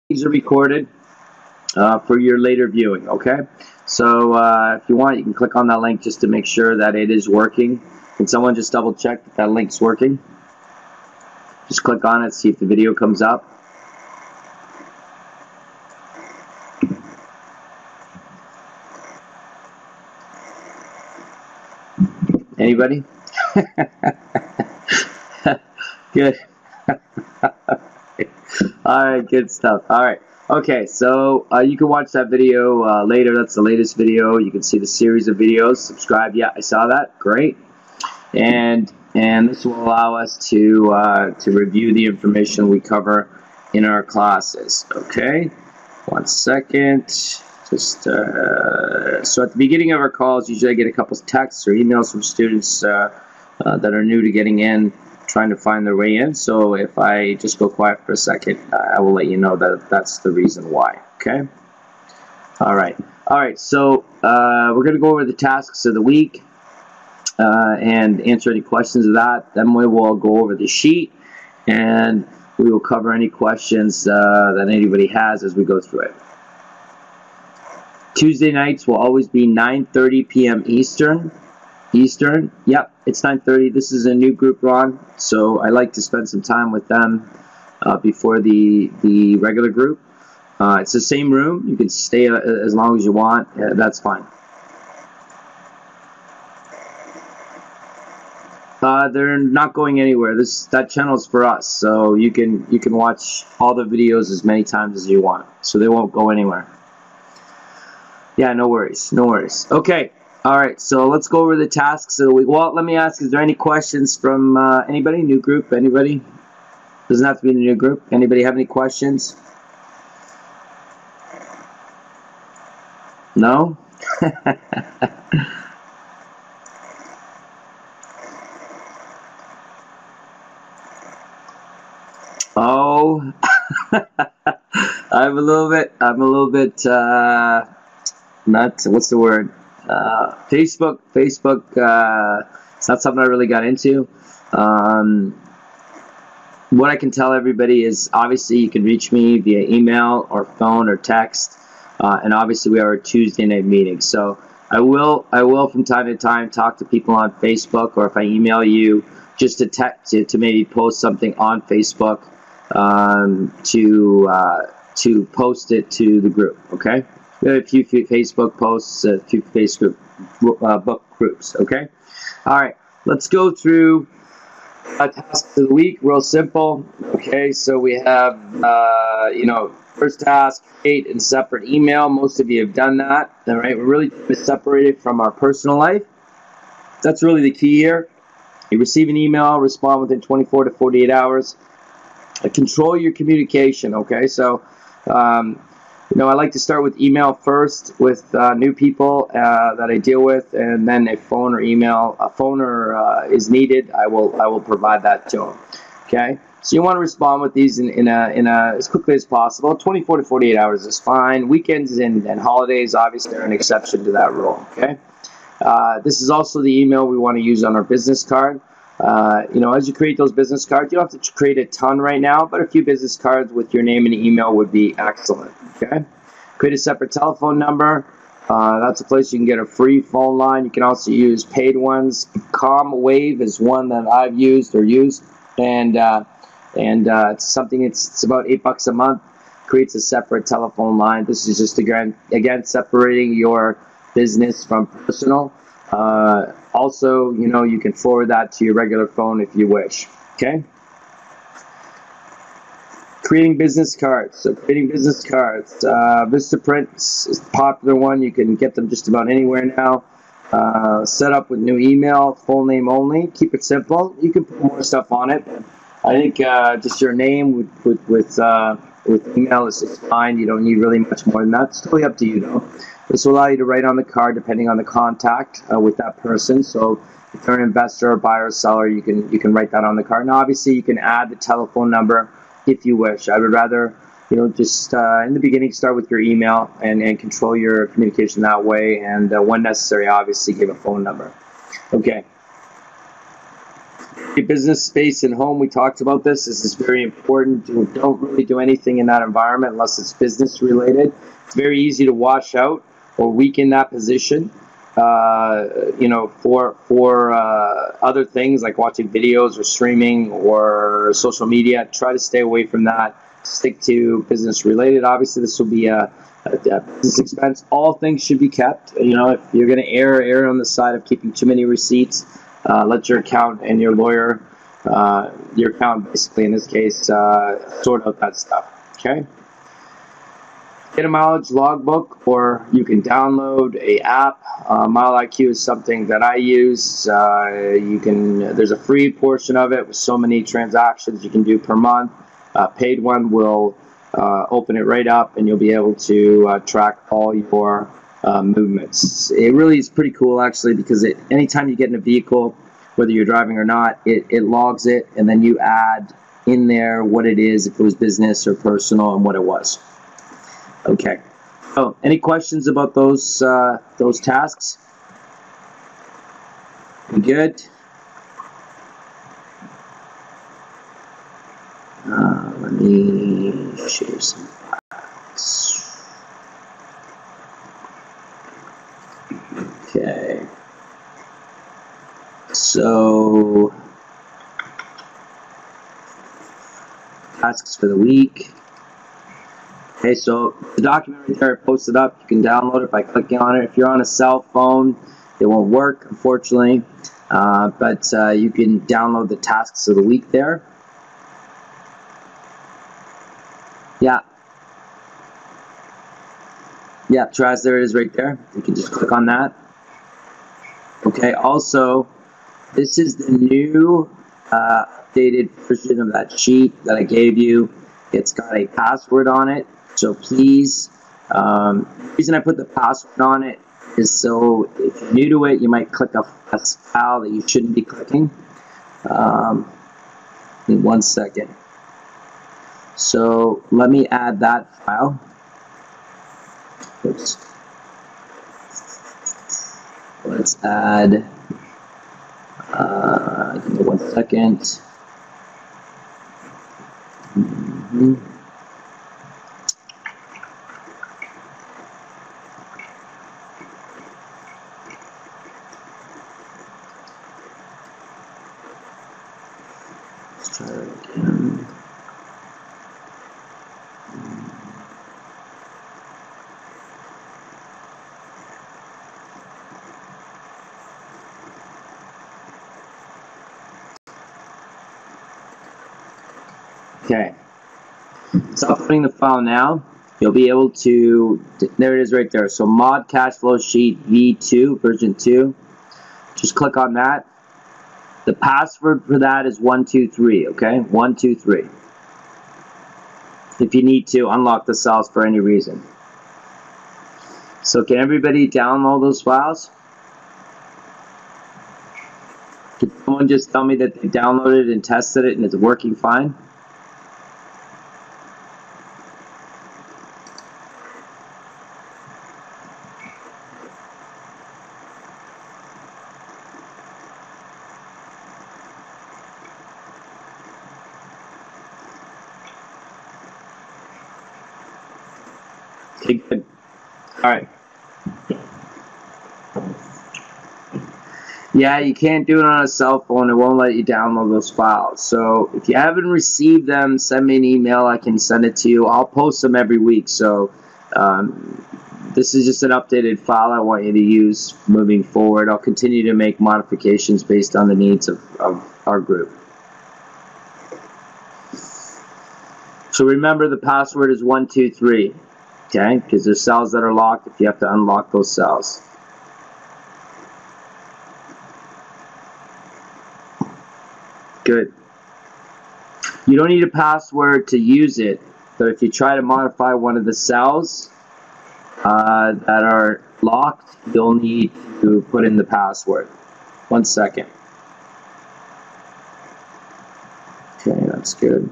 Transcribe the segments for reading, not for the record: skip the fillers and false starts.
These are recorded for your later viewing, okay? So if you want, you can click on that link just to make sure that it is working. Can someone just double check that that link's working? Just click on it, see if the video comes up. Anybody? Good. Alright, good stuff. Alright. Okay, so you can watch that video later. That's the latest video. You can see the series of videos. Subscribe. Yeah, I saw that. Great. And this will allow us to review the information we cover in our classes. Okay. 1 second. Just so at the beginning of our calls, usually I get a couple of texts or emails from students that are new to getting in, trying to find their way in. So if I just go quiet for a second, I will let you know that that's the reason why. Okay. All right. So we're going to go over the tasks of the week and answer any questions of that. Then we will go over the sheet and we will cover any questions that anybody has as we go through it. Tuesday nights will always be 9:30 p.m. Eastern. Yep, it's 9:30. This is a new group, Ron, so I like to spend some time with them before the regular group. It's the same room. You can stay as long as you want. That's fine. They're not going anywhere. That channel is for us, so you can watch all the videos as many times as you want. So they won't go anywhere. Yeah, no worries. Okay. All right, so let's go over the tasks of the week. Well, let me ask, is there any questions from anybody? New group? Anybody? Doesn't have to be in the new group. Anybody have any questions? No? Oh, I'm a little bit not, what's the word? Facebook, it's not something I really got into. What I can tell everybody is obviously you can reach me via email or phone or text, and obviously we have our Tuesday night meeting. So I will from time to time talk to people on Facebook, or if I email you, just to maybe post something on Facebook to post it to the group. Okay. We have a few Facebook posts, a few Facebook book groups, okay? All right, let's go through tasks of the week, real simple. Okay, so we have, first task, create and separate email. Most of you have done that, all right? We're really separated from our personal life. That's really the key here. You receive an email, respond within 24 to 48 hours. Control your communication, okay? So, I like to start with email first with new people that I deal with, and then if phone or is needed, I will provide that to them. Okay, so you want to respond with these in as quickly as possible. 24 to 48 hours is fine. Weekends and holidays obviously are an exception to that rule. Okay, this is also the email we want to use on our business card. As you create those business cards, you don't have to create a ton right now, but a few business cards with your name and email would be excellent. Okay. Create a separate telephone number. That's a place you can get a free phone line. You can also use paid ones. ComWave is one that I've used and it's something. It's about $8 a month. Creates a separate telephone line. This is just again separating your business from personal. Also, you can forward that to your regular phone if you wish. Okay. Creating business cards. So creating business cards. Vistaprint is the popular one. You can get them just about anywhere now. Set up with new email, full name only. Keep it simple. You can put more stuff on it. I think just your name with email is fine. You don't need really much more than that. It's totally up to you, though. This will allow you to write on the card depending on the contact with that person. So if you're an investor, or buyer, or seller, you can write that on the card. Now, obviously, you can add the telephone number if you wish. I would rather, just in the beginning start with your email and control your communication that way. And when necessary, obviously, give a phone number. Okay. business space and home, we talked about this. This is very important. Don't really do anything in that environment unless it's business related. It's very easy to wash out or weaken that position. For other things like watching videos or streaming or social media. Try to stay away from that. Stick to business related. Obviously, this will be a business expense. All things should be kept. If you're going to err on the side of keeping too many receipts, let your accountant and your lawyer, your accountant basically in this case, sort out that stuff. Okay. Get a mileage logbook, or you can download a app. MileIQ is something that I use. There's a free portion of it with so many transactions you can do per month. Paid one will open it right up, and you'll be able to track all your movements. It really is pretty cool, actually, because anytime you get in a vehicle, whether you're driving or not, it logs it, and then you add in there what it is, if it was business or personal, and what it was. Okay. So, any questions about those tasks? You good? Let me share some files. Okay. So, tasks for the week. Okay, so the document right there I posted up, you can download it by clicking on it. If you're on a cell phone, it won't work, unfortunately, but you can download the tasks of the week there. Yeah, Traz, there it is right there. You can just click on that. Okay, also, this is the new updated version of that sheet that I gave you. It's got a password on it. So please, the reason I put the password on it is so if you're new to it, you might click a file that you shouldn't be clicking. In 1 second. So let me add that file. Oops. Let's add, give me 1 second. Let's try that again. Okay, so uploading the file now. You'll be able to, there it is right there. So mod cash flow sheet V2, version 2. Just click on that. The password for that is 123, okay? 123. If you need to unlock the cells for any reason. So can everybody download those files? Can someone just tell me that they downloaded and tested it and it's working fine? Okay, good. All right. Yeah, you can't do it on a cell phone. It won't let you download those files. So if you haven't received them, send me an email. I can send it to you. I'll post them every week. So this is just an updated file I want you to use moving forward. I'll continue to make modifications based on the needs of our group. So remember, the password is 123. Okay, because there's cells that are locked if you have to unlock those cells. Good. You don't need a password to use it, but if you try to modify one of the cells that are locked, you'll need to put in the password. 1 second. Okay, that's good.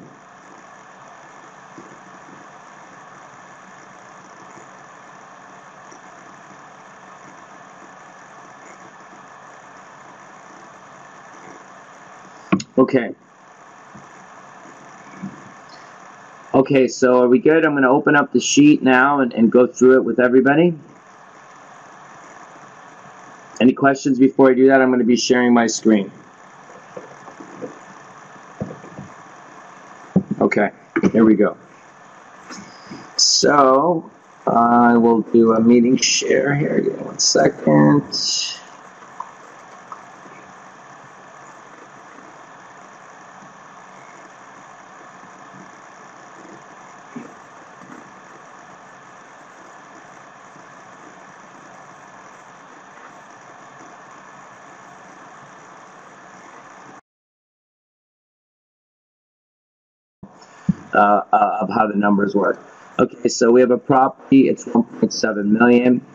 Okay. Okay, so are we good? I'm going to open up the sheet now and go through it with everybody. Any questions before I do that? I'm going to be sharing my screen. Okay, here we go. So, I will do a meeting share here. Give me 1 second. Of how the numbers work. Okay, so we have a property. It's 1.7 million.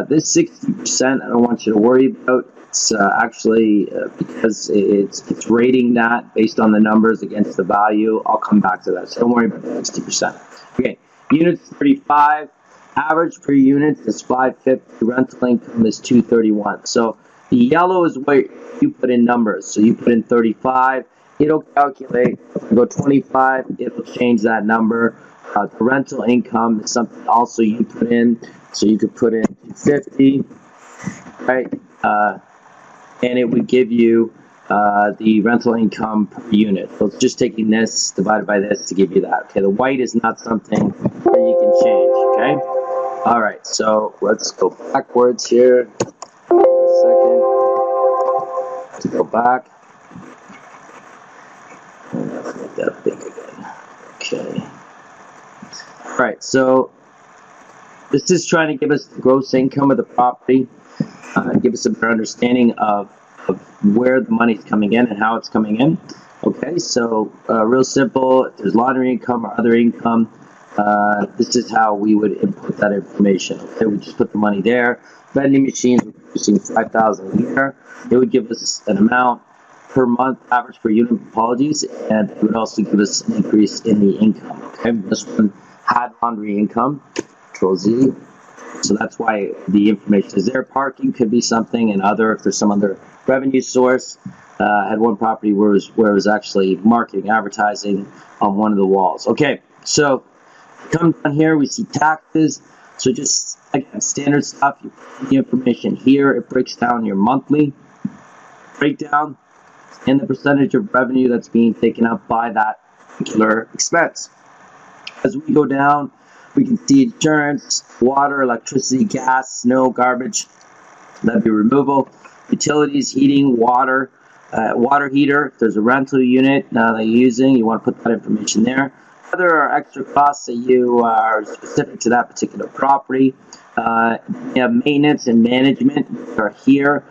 This 60%, I don't want you to worry about. It's actually because it's rating that based on the numbers against the value. I'll come back to that. So don't worry about the 60%. Okay, units 35. Average per unit is 550. Rental income is 231. So the yellow is where you put in numbers. So you put in 35. It'll calculate. Go 25. It'll change that number. The rental income is something also you put in. So you could put in 50, right? And it would give you the rental income per unit. So it's just taking this divided by this to give you that. Okay, the white is not something that you can change. Okay. All right. So let's go backwards here for a second. Let's go back. And let's make that big again. Okay. All right. So this is trying to give us the gross income of the property, give us a better understanding of where the money's coming in and how it's coming in. Okay, so real simple. If there's lottery income or other income, this is how we would input that information. Okay, we just put the money there. Vending machines were producing 5,000 a year. It would give us an amount per month, average per unit, apologies, and it would also give us an increase in the income. Okay, this one had laundry income. Control Z. So that's why the information is there. Parking could be something, and other, if there's some other revenue source. Had one property where it was actually marketing, advertising on one of the walls. Okay, so come down here, we see taxes. So just, again, standard stuff. You put the information here. It breaks down your monthly breakdown and the percentage of revenue that's being taken up by that particular expense. As we go down, we can see insurance, water, electricity, gas, snow, garbage. That'd be removal. Utilities, heating, water, water heater. If there's a rental unit that you're using, you want to put that information there. Other extra costs that you are specific to that particular property. You have maintenance and management, which are here.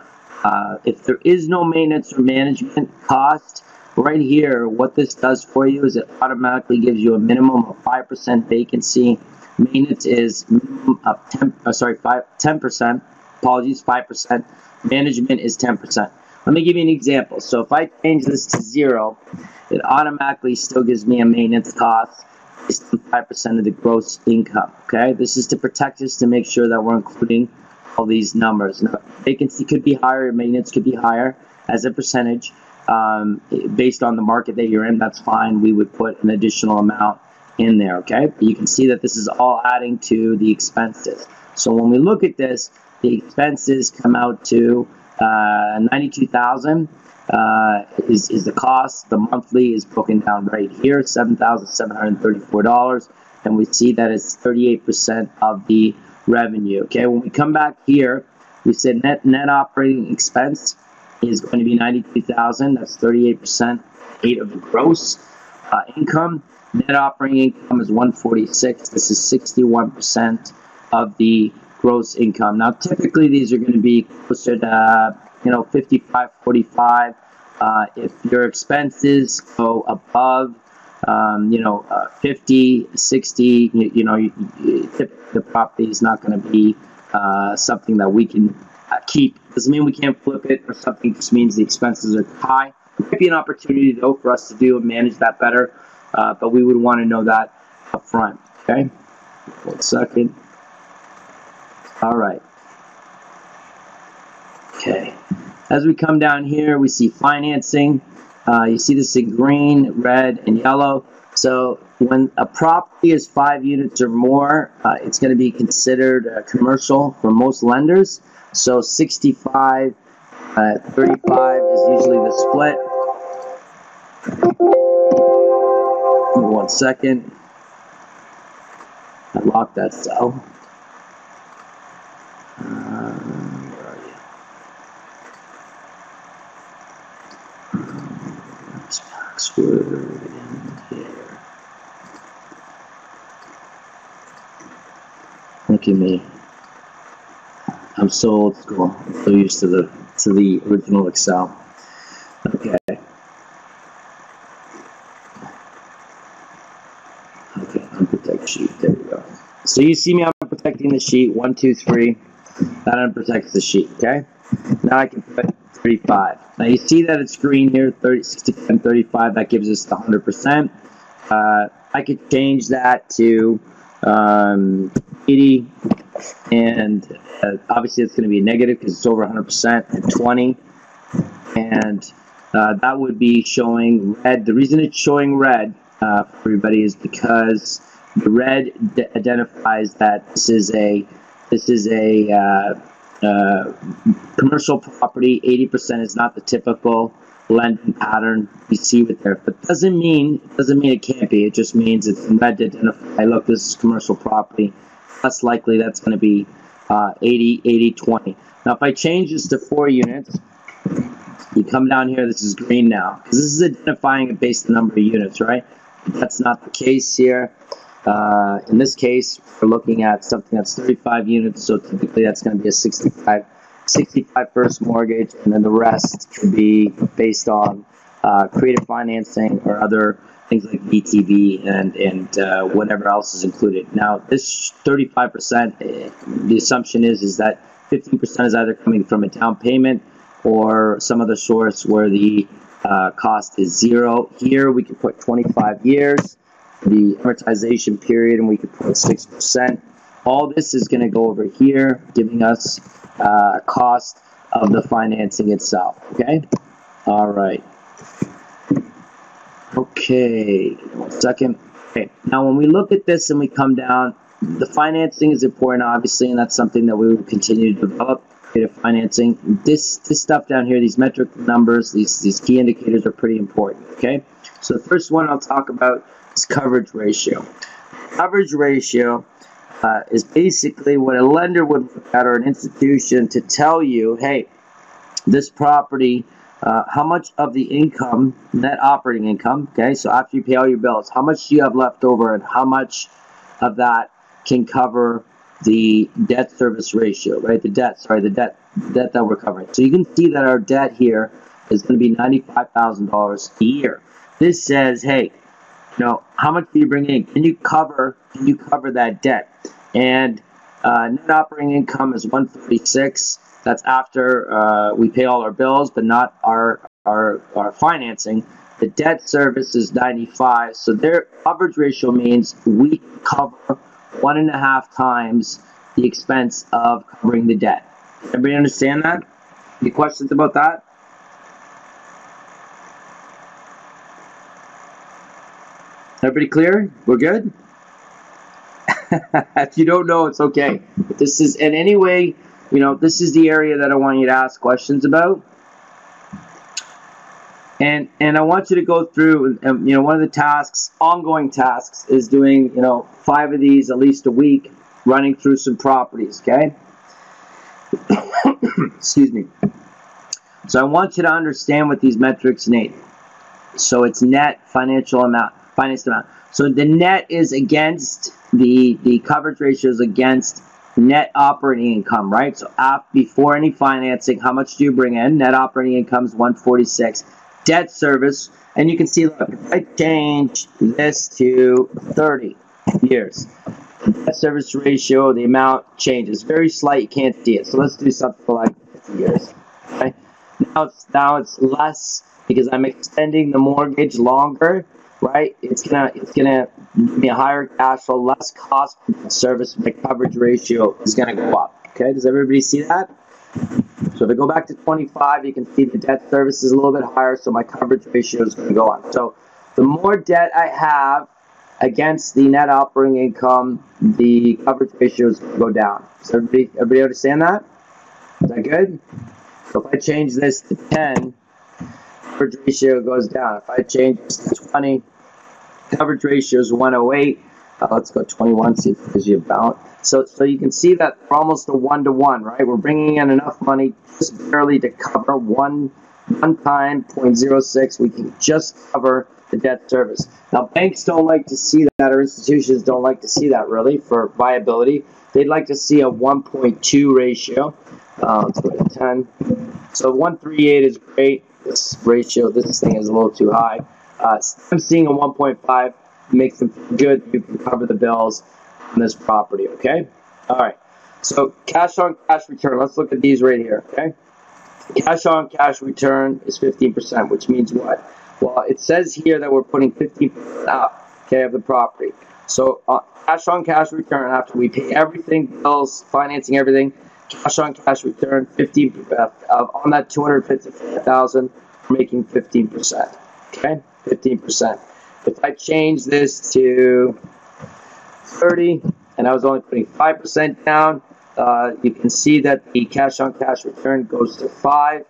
If there is no maintenance or management cost, right here, what this does for you is it automatically gives you a minimum of 5% vacancy. Maintenance is minimum of 10%. Apologies, 5%. Management is 10%. Let me give you an example. So if I change this to 0, it automatically still gives me a maintenance cost based on 5% of the gross income. Okay, this is to protect us, to make sure that we're including all these numbers. Now, vacancy could be higher, maintenance could be higher as a percentage. Based on the market that you're in, that's fine. We would put an additional amount in there, okay? But you can see that this is all adding to the expenses. So when we look at this, the expenses come out to $92,000 is the cost. The monthly is broken down right here, $7,734, and we see that it's 38% of the revenue, okay? When we come back here, we said net operating expense is going to be $93,000. That's 38% of the gross income. Net operating income is $146,000. This is 61% of the gross income. Now, typically these are going to be closer to 55-45. If your expenses go above 50, 60, the property is not going to be something that we can keep. Doesn't mean we can't flip it or something, just means the expenses are high. It might be an opportunity though for us to do and manage that better, but we would want to know that up front. Okay, 1 second. All right. Okay, as we come down here, we see financing. You see this in green, red, and yellow. So when a property is 5 units or more, it's going to be considered commercial for most lenders. So 65, 35 is usually the split. Give me 1 second. I locked that cell. Where are you? That's Oxford in here. Look at me. I'm so old school. I'm so used to the original Excel. Okay. Okay, unprotect sheet. There we go. So you see me unprotecting the sheet. 1, 2, 3. That unprotects the sheet. Okay. Now I can put 35. Now you see that it's green here. 30, 65, and 35. That gives us the 100%. I could change that to 80, and obviously it's going to be a negative because it's over 100%, and 20, and that would be showing red. The reason it's showing red for everybody is because the red identifies that this is a commercial property. 80% is not the typical lending pattern you see with there, but doesn't mean it can't be. It just means it's in red to identify, look, this is commercial property. Less likely that's going to be 80, 80, 20. Now if I change this to 4 units, you come down here, this is green now, because this is identifying it based on the number of units, right? But that's not the case here. In this case, we're looking at something that's 35 units, so typically that's going to be a 65 first mortgage, and then the rest could be based on creative financing or other things like VTV and whatever else is included. Now, this 35%, the assumption is that 15% is either coming from a down payment or some other source where the cost is 0. Here, we could put 25 years, the amortization period, and we could put 6%. All this is going to go over here, giving us cost of the financing itself. Okay. All right. Okay. 1 second. Okay. Now, when we look at this and we come down, the financing is important, obviously, and that's something that we will continue to develop. Creative financing. This stuff down here, these metric numbers, these key indicators are pretty important. Okay. So the first one I'll talk about is coverage ratio. Coverage ratio is basically what a lender would look at, or an institution, to tell you, hey, this property, how much of the income, net operating income, okay, so after you pay all your bills, how much do you have left over, and how much of that can cover the debt service ratio, right? The debt that we're covering. So you can see that our debt here is going to be $95,000 a year. This says, hey, you know, how much do you bring in? Can you cover that debt? And net operating income is 136. That's after we pay all our bills, but not our financing. The debt service is 95. So their coverage ratio means we cover 1.5 times the expense of covering the debt. Everybody understand that? Any questions about that? Everybody clear? We're good? If you don't know, it's okay. This is, in any way, you know, this is the area that I want you to ask questions about. And I want you to go through, you know, one of the tasks, ongoing tasks, is doing, you know, 5 of these at least a week, running through some properties, okay? Excuse me. So I want you to understand what these metrics need. So it's net financial amount, financed amount. So the net is against the coverage ratio is against net operating income, right? So before any financing, how much do you bring in? Net operating income is 146. Debt service, and you can see, look, if I change this to 30 years, the debt service ratio, the amount changes. Very slight, you can't see it. So let's do something like 50 years. Okay? Now it's less because I'm extending the mortgage longer, right? It's gonna give me a higher cash flow, less cost for service. My coverage ratio is gonna go up. Okay, does everybody see that? So if I go back to 25, you can see the debt service is a little bit higher, so my coverage ratio is going to go up. So the more debt I have against the net operating income, the coverage ratio is going to go down. Does everybody understand that? Is that good? So if I change this to 10, coverage ratio goes down. If I change this to 20, coverage ratio is 108. Let's go 21, see if it gives you a balance. So you can see that we're almost a 1-to-1, right? We're bringing in enough money just barely to cover one time 0.06. We can just cover the debt service. Now, banks don't like to see that, or institutions don't like to see that really for viability. They'd like to see a 1.2 ratio. Let's go to 10. So 138 is great. This ratio, this thing is a little too high. I'm seeing a 1.5 makes them feel good. You can cover the bills on this property, okay? All right. So cash on cash return. Let's look at these right here, okay? Cash on cash return is 15%, which means what? Well, it says here that we're putting 15% out, okay, of the property. So cash on cash return, after we pay everything, bills, financing, everything, cash on cash return, 15%. On that 250,000, we're making 15%, okay? 15%. If I change this to 30, and I was only putting 5% down, you can see that the cash on cash return goes to 5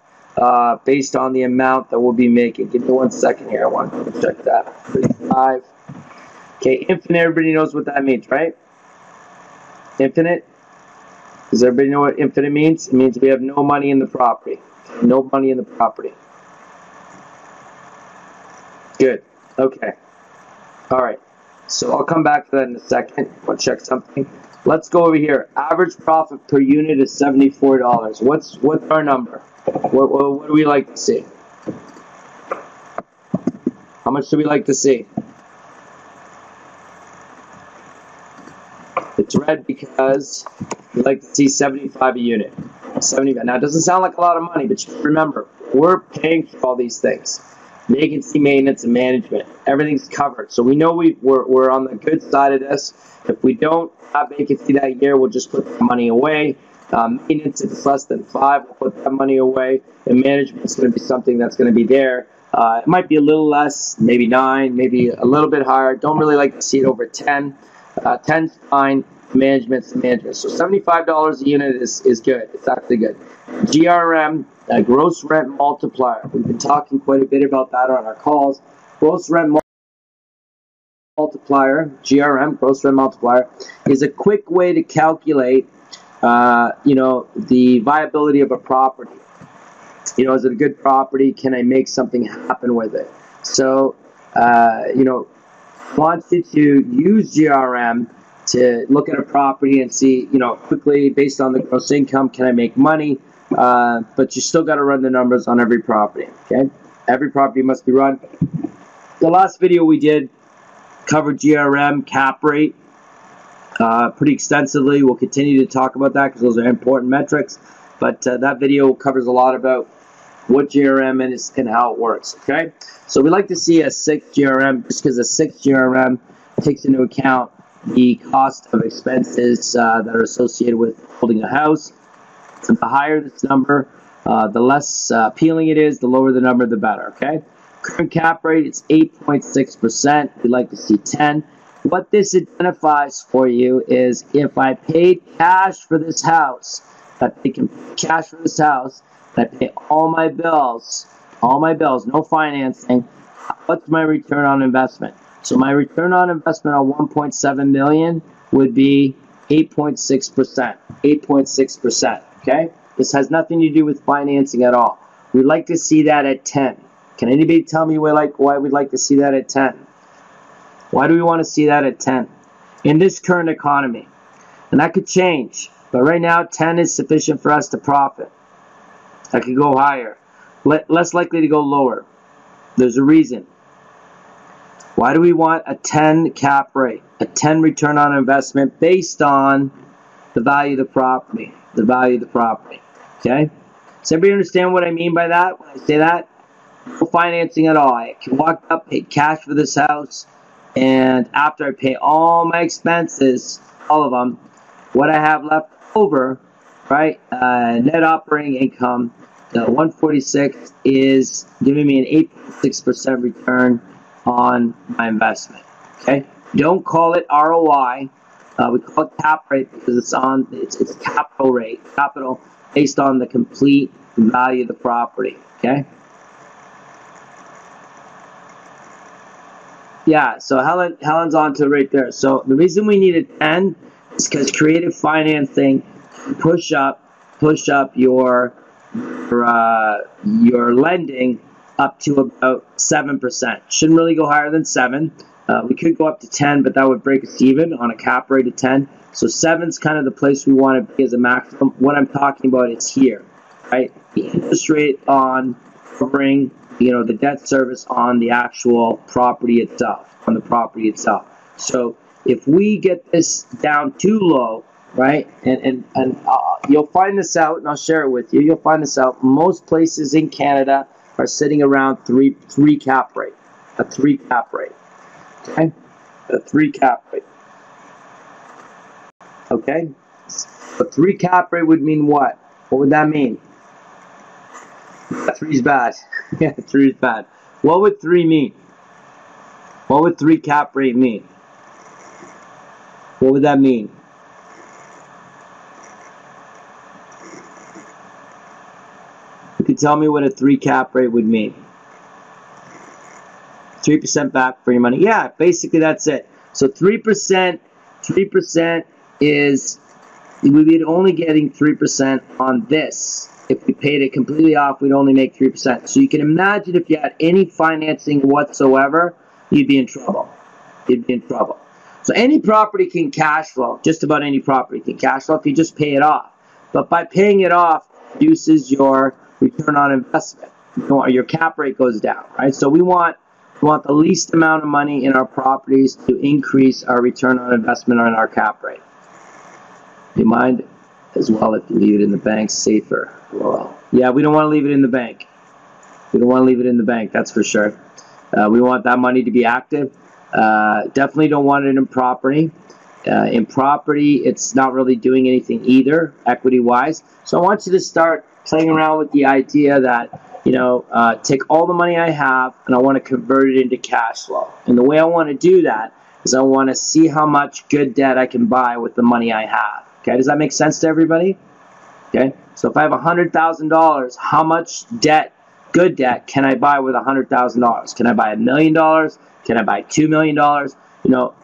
based on the amount that we'll be making. Give me 1 second here. I want to check that. 5. Okay, infinite, everybody knows what that means, right? Infinite. Does everybody know what infinite means? It means we have no money in the property. No money in the property. Good. Okay. All right. So I'll come back to that in a second. I'll check something. Let's go over here. Average profit per unit is $74. What's our number? What do we like to see? How much do we like to see? It's red because we like to see 75 a unit. 75. Now it doesn't sound like a lot of money, but remember, we're paying for all these things. Vacancy maintenance and management. Everything's covered. So we know we're on the good side of this. If we don't have vacancy that year, we'll just put the money away. Maintenance, if it's less than 5, we'll put that money away. And management is going to be something that's going to be there. It might be a little less, maybe 9, maybe a little bit higher. Don't really like to see it over 10. 10's fine. Management's management. So $75 a unit is good. It's actually good. GRM, gross rent multiplier. We've been talking quite a bit about that on our calls. Gross rent multiplier, GRM, gross rent multiplier, is a quick way to calculate, the viability of a property. Is it a good property? Can I make something happen with it? So, I want you to use GRM to look at a property and see, quickly based on the gross income, can I make money? But you still got to run the numbers on every property, okay? Every property must be run. The last video we did covered GRM, cap rate, pretty extensively. We'll continue to talk about that because those are important metrics. But that video covers a lot about what GRM is and how it works, okay? So we like to see a 6 GRM just because a 6 GRM takes into account the cost of expenses that are associated with holding a house. So the higher this number, the less appealing it is, the lower the number, the better, okay? Current cap rate is 8.6%. We'd like to see 10. What this identifies for you is if I paid cash for this house, I pay cash for this house, I pay all my bills, no financing, what's my return on investment? So my return on investment on 1.7 million would be 8.6%. 8.6%. Okay? This has nothing to do with financing at all. We'd like to see that at 10. Can anybody tell me why we'd like to see that at 10? Why do we want to see that at 10? In this current economy. And that could change. But right now, 10 is sufficient for us to profit. That could go higher. Less likely to go lower. There's a reason. Why do we want a 10 cap rate? A 10 return on investment based on the value of the property. The value of the property. Okay? Does everybody understand what I mean by that when I say that? No financing at all. I can walk up, pay cash for this house, and after I pay all my expenses, all of them, what I have left over right? Net operating income, the 146 is giving me an 8.6% return on my investment. Okay, don't call it ROI. We call it cap rate because it's capital rate, capital based on the complete value of the property. Okay. Yeah, so Helen's on to right there. So the reason we need a 10 is because creative financing push up your lending up to about 7%. Shouldn't really go higher than 7. We could go up to 10, but that would break us even on a cap rate of 10. So 7's kind of the place we want to be as a maximum. What I'm talking about is here, right? The interest rate on covering, the debt service on the actual property itself, So if we get this down too low, right, and you'll find this out, and I'll share it with you. You'll find this out. Most places in Canada are sitting around three cap rate, a 3 cap rate. Okay, a 3 cap rate. Okay, a 3 cap rate would mean what? What would that mean? 3's bad. Yeah, 3's bad. What would 3 mean? What would 3 cap rate mean? What would that mean? You could tell me what a 3 cap rate would mean. 3% back for your money. Yeah, basically that's it. So 3% is, we'd be only getting 3% on this. If we paid it completely off, we'd only make 3%. So you can imagine if you had any financing whatsoever, you'd be in trouble. So any property can cash flow. Just about any property can cash flow if you just pay it off. But by paying it off, reduces your return on investment. Your cap rate goes down, right? So we want the least amount of money in our properties to increase our return on investment on our cap rate. Do you mind as well if you leave it in the bank? Safer. Well, yeah, we don't want to leave it in the bank. That's for sure. We want that money to be active. Definitely don't want it in property. In property, it's not really doing anything either, equity-wise. So I want you to start playing around with the idea that, take all the money I have and I want to convert it into cash flow. And the way I want to do that is I want to see how much good debt I can buy with the money I have. Okay, does that make sense to everybody? Okay, so if I have $100,000, how much debt, good debt, can I buy with $100,000? Can I buy $1 million? Can I buy $2 million?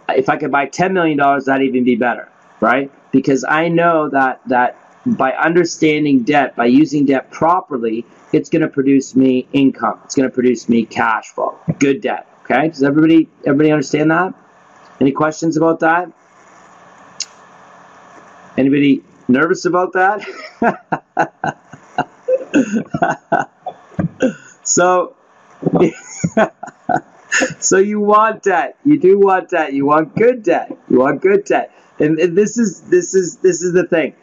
If I could buy $10 million, that'd even be better, right? Because I know that by understanding debt, by using debt properly, it's going to produce me income. It's going to produce me cash flow, good debt. Okay, does everybody understand that? Any questions about that? Anybody nervous about that? So you want debt. You do want debt. You want good debt. And this is the thing.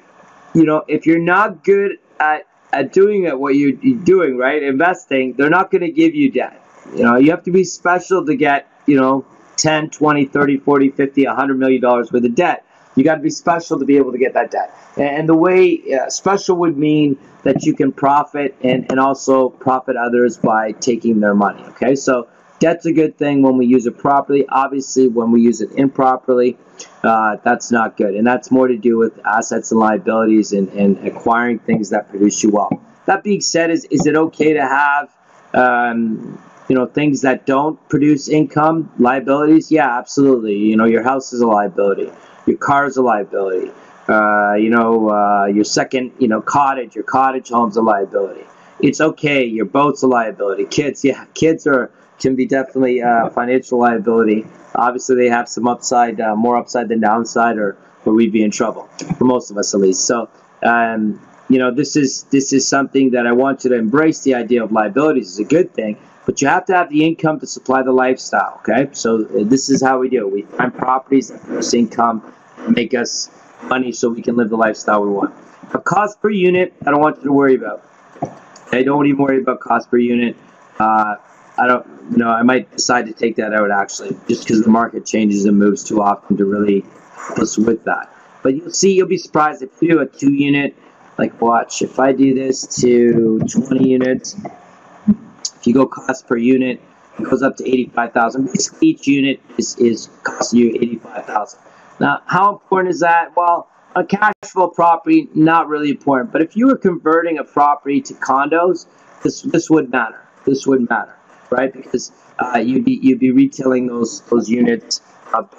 If you're not good at doing it, what you're doing, right? Investing, they're not going to give you debt. You have to be special to get, 10, 20, 30, 40, 50, $100 million worth of debt. You got to be special to be able to get that debt. And the way special would mean that you can profit and also profit others by taking their money. Okay, so debt's a good thing when we use it properly. Obviously, when we use it improperly, that's not good. And that's more to do with assets and liabilities and acquiring things that produce you wealth. That being said, is it okay to have things that don't produce income, liabilities? Yeah, absolutely. Your house is a liability. Your car is a liability. Your second, cottage, your cottage home's a liability. It's okay. Your boat's a liability. Kids can be definitely financial liability. Obviously, they have some upside, more upside than downside, or we'd be in trouble, for most of us at least. So, this is something that I want you to embrace. The idea of liabilities is a good thing, but you have to have the income to supply the lifestyle. Okay, so this is how we do it. We find properties that produce income, make us money, so we can live the lifestyle we want. A cost per unit, I don't want you to worry about. Okay, don't even worry about cost per unit. I might decide to take that out actually, just because the market changes and moves too often to really help us with that. But you'll be surprised if you do a 2-unit Like watch, if I do this to 20 units, if you go cost per unit, it goes up to 85,000. Basically, each unit is costing you 85,000. Now, how important is that? Well, a cash flow property, not really important. But if you were converting a property to condos, this would matter. This would matter, right? Because you'd be retailing those units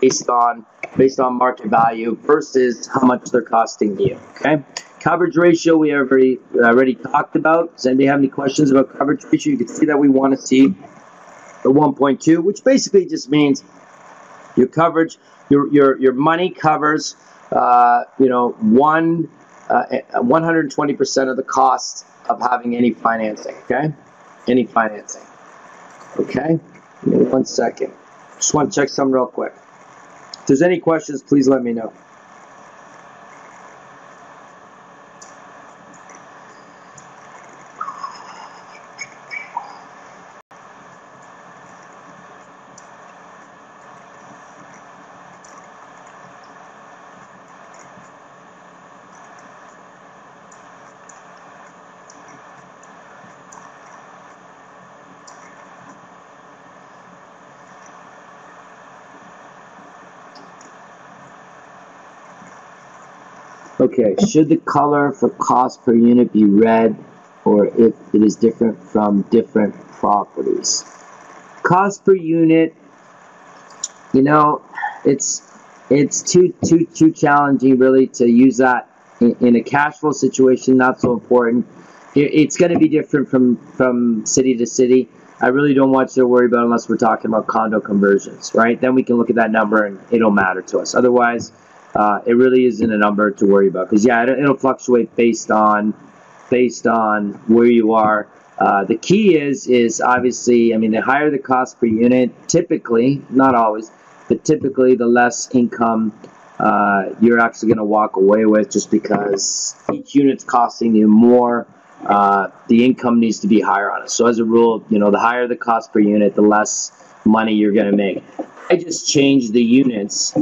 based on market value versus how much they're costing you. Okay. Coverage ratio we already talked about. Does anybody have any questions about coverage ratio? You can see that we want to see the 1.2, which basically just means your coverage, your money covers 120% of the cost of having any financing. Okay, any financing. Okay, give me 1 second. Just want to check something real quick. If there's any questions, please let me know. Okay, should the color for cost per unit be red, or if it is different from different properties? Cost per unit, you know, it's too challenging really to use that in a cash flow situation. Not so important. It's going to be different from city to city. I really don't want you to worry about unless we're talking about condo conversions, right? Then we can look at that number and it'll matter to us. Otherwise, it really isn't a number to worry about, because yeah, it'll fluctuate based on where you are. The key is obviously, I mean, the higher the cost per unit, typically, not always, but typically the less income you're actually going to walk away with, just because each unit's costing you more. The income needs to be higher on it. So as a rule, you know, the higher the cost per unit, the less money you're going to make. I just changed the units,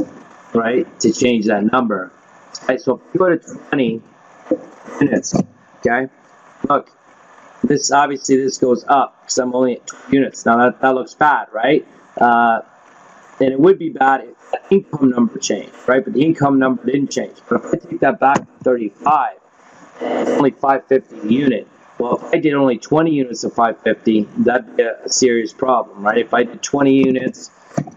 right, to change that number. Right, so if you go to 20 units, okay, look, this obviously this goes up because I'm only at 20 units. Now that looks bad, right? And it would be bad if the income number changed, right? But the income number didn't change. But if I take that back to 35, it's only 550 a unit. Well, if I did only 20 units of 550, that'd be a serious problem, right? If I did 20 units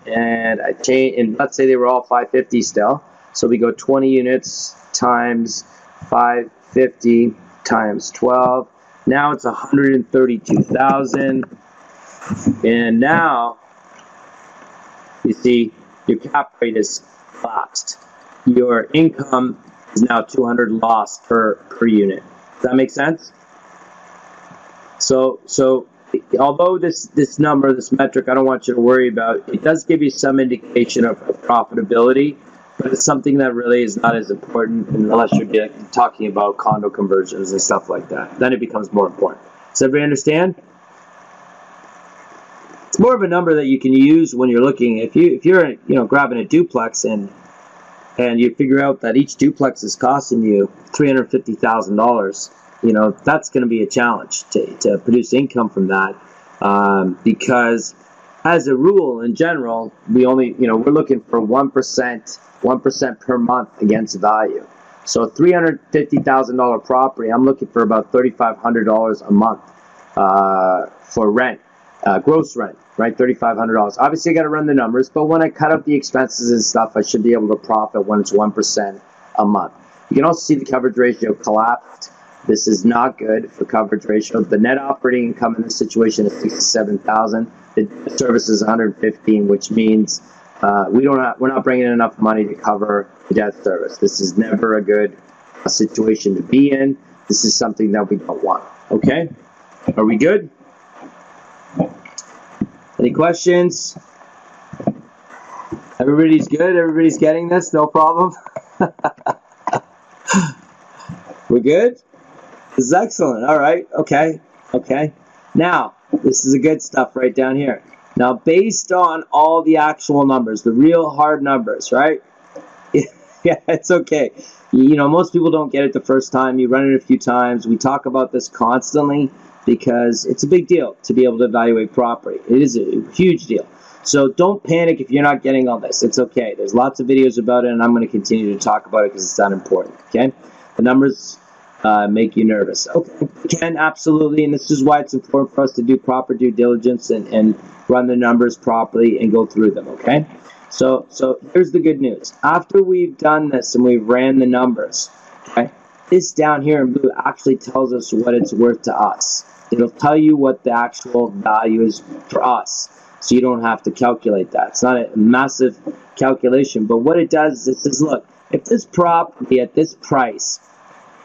and I change, and let's say they were all 550 still, so we go 20 units times 550 times 12. Now it's 132,000, and now you see your cap rate is collapsed. Your income is now 200 loss per unit. Does that make sense? So although this number, this metric, I don't want you to worry about, it does give you some indication of profitability, but it's something that really is not as important unless you're talking about condo conversions and stuff like that. Then it becomes more important. Does everybody understand? It's more of a number that you can use when you're looking. If you're grabbing a duplex and you figure out that each duplex is costing you $350,000, you know, that's going to be a challenge to produce income from that, because as a rule, in general, we only, we're looking for 1% per month against value. So a $350,000 property, I'm looking for about $3,500 a month for rent, gross rent, right? $3,500. Obviously, I got to run the numbers, but when I cut up the expenses and stuff, I should be able to profit when it's 1% a month. You can also see the coverage ratio collapsed. This is not good for coverage ratio. The net operating income in this situation is $67,000. The service is $115,000, which means we're not bringing in enough money to cover the debt service. This is never a good situation to be in. This is something that we don't want. Okay, are we good? Any questions? Everybody's good. Everybody's getting this. No problem. We're good. This is excellent. All right. Okay. Now, this is the good stuff right down here. Now, based on all the actual numbers, the real hard numbers, right? Yeah, it's okay. You know, most people don't get it the first time. You run it a few times. We talk about this constantly because it's a big deal to be able to evaluate property. It is a huge deal. So don't panic if you're not getting all this. It's okay. There's lots of videos about it, and I'm going to continue to talk about it because it's that important, okay? The numbers make you nervous. Okay, you can, absolutely, and this is why it's important for us to do proper due diligence and run the numbers properly and go through them, okay? So here's the good news. After we've done this and we've ran the numbers, okay, this down here in blue actually tells us what it's worth to us. It'll tell you what the actual value is for us, so you don't have to calculate that. It's not a massive calculation, but what it does is it says, look, if this property at this price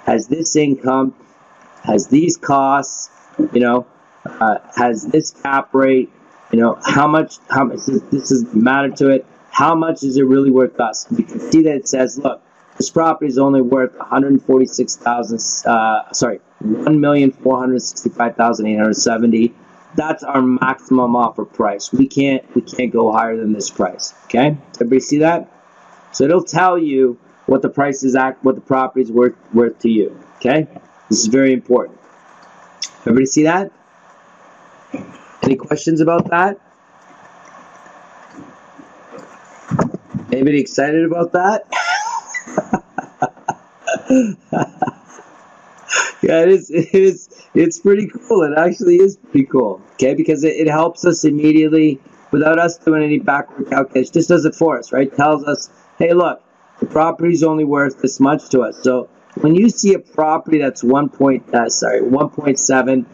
has this income, has these costs, you know, has this cap rate, you know, how much this is matter to it, how much is it really worth us? You can see that it says, look, this property is only worth $1,465,870. That's our maximum offer price. We can't go higher than this price. Okay, everybody see that? So it'll tell you what the price is at, what the property is worth to you. Okay, this is very important. Everybody see that? Any questions about that? Anybody excited about that? Yeah, it's pretty cool. It actually is pretty cool. Okay, because it helps us immediately without us doing any backward calculation. Just does it for us, right? Tells us, hey, look, the property's only worth this much to us. So when you see a property that's 1.7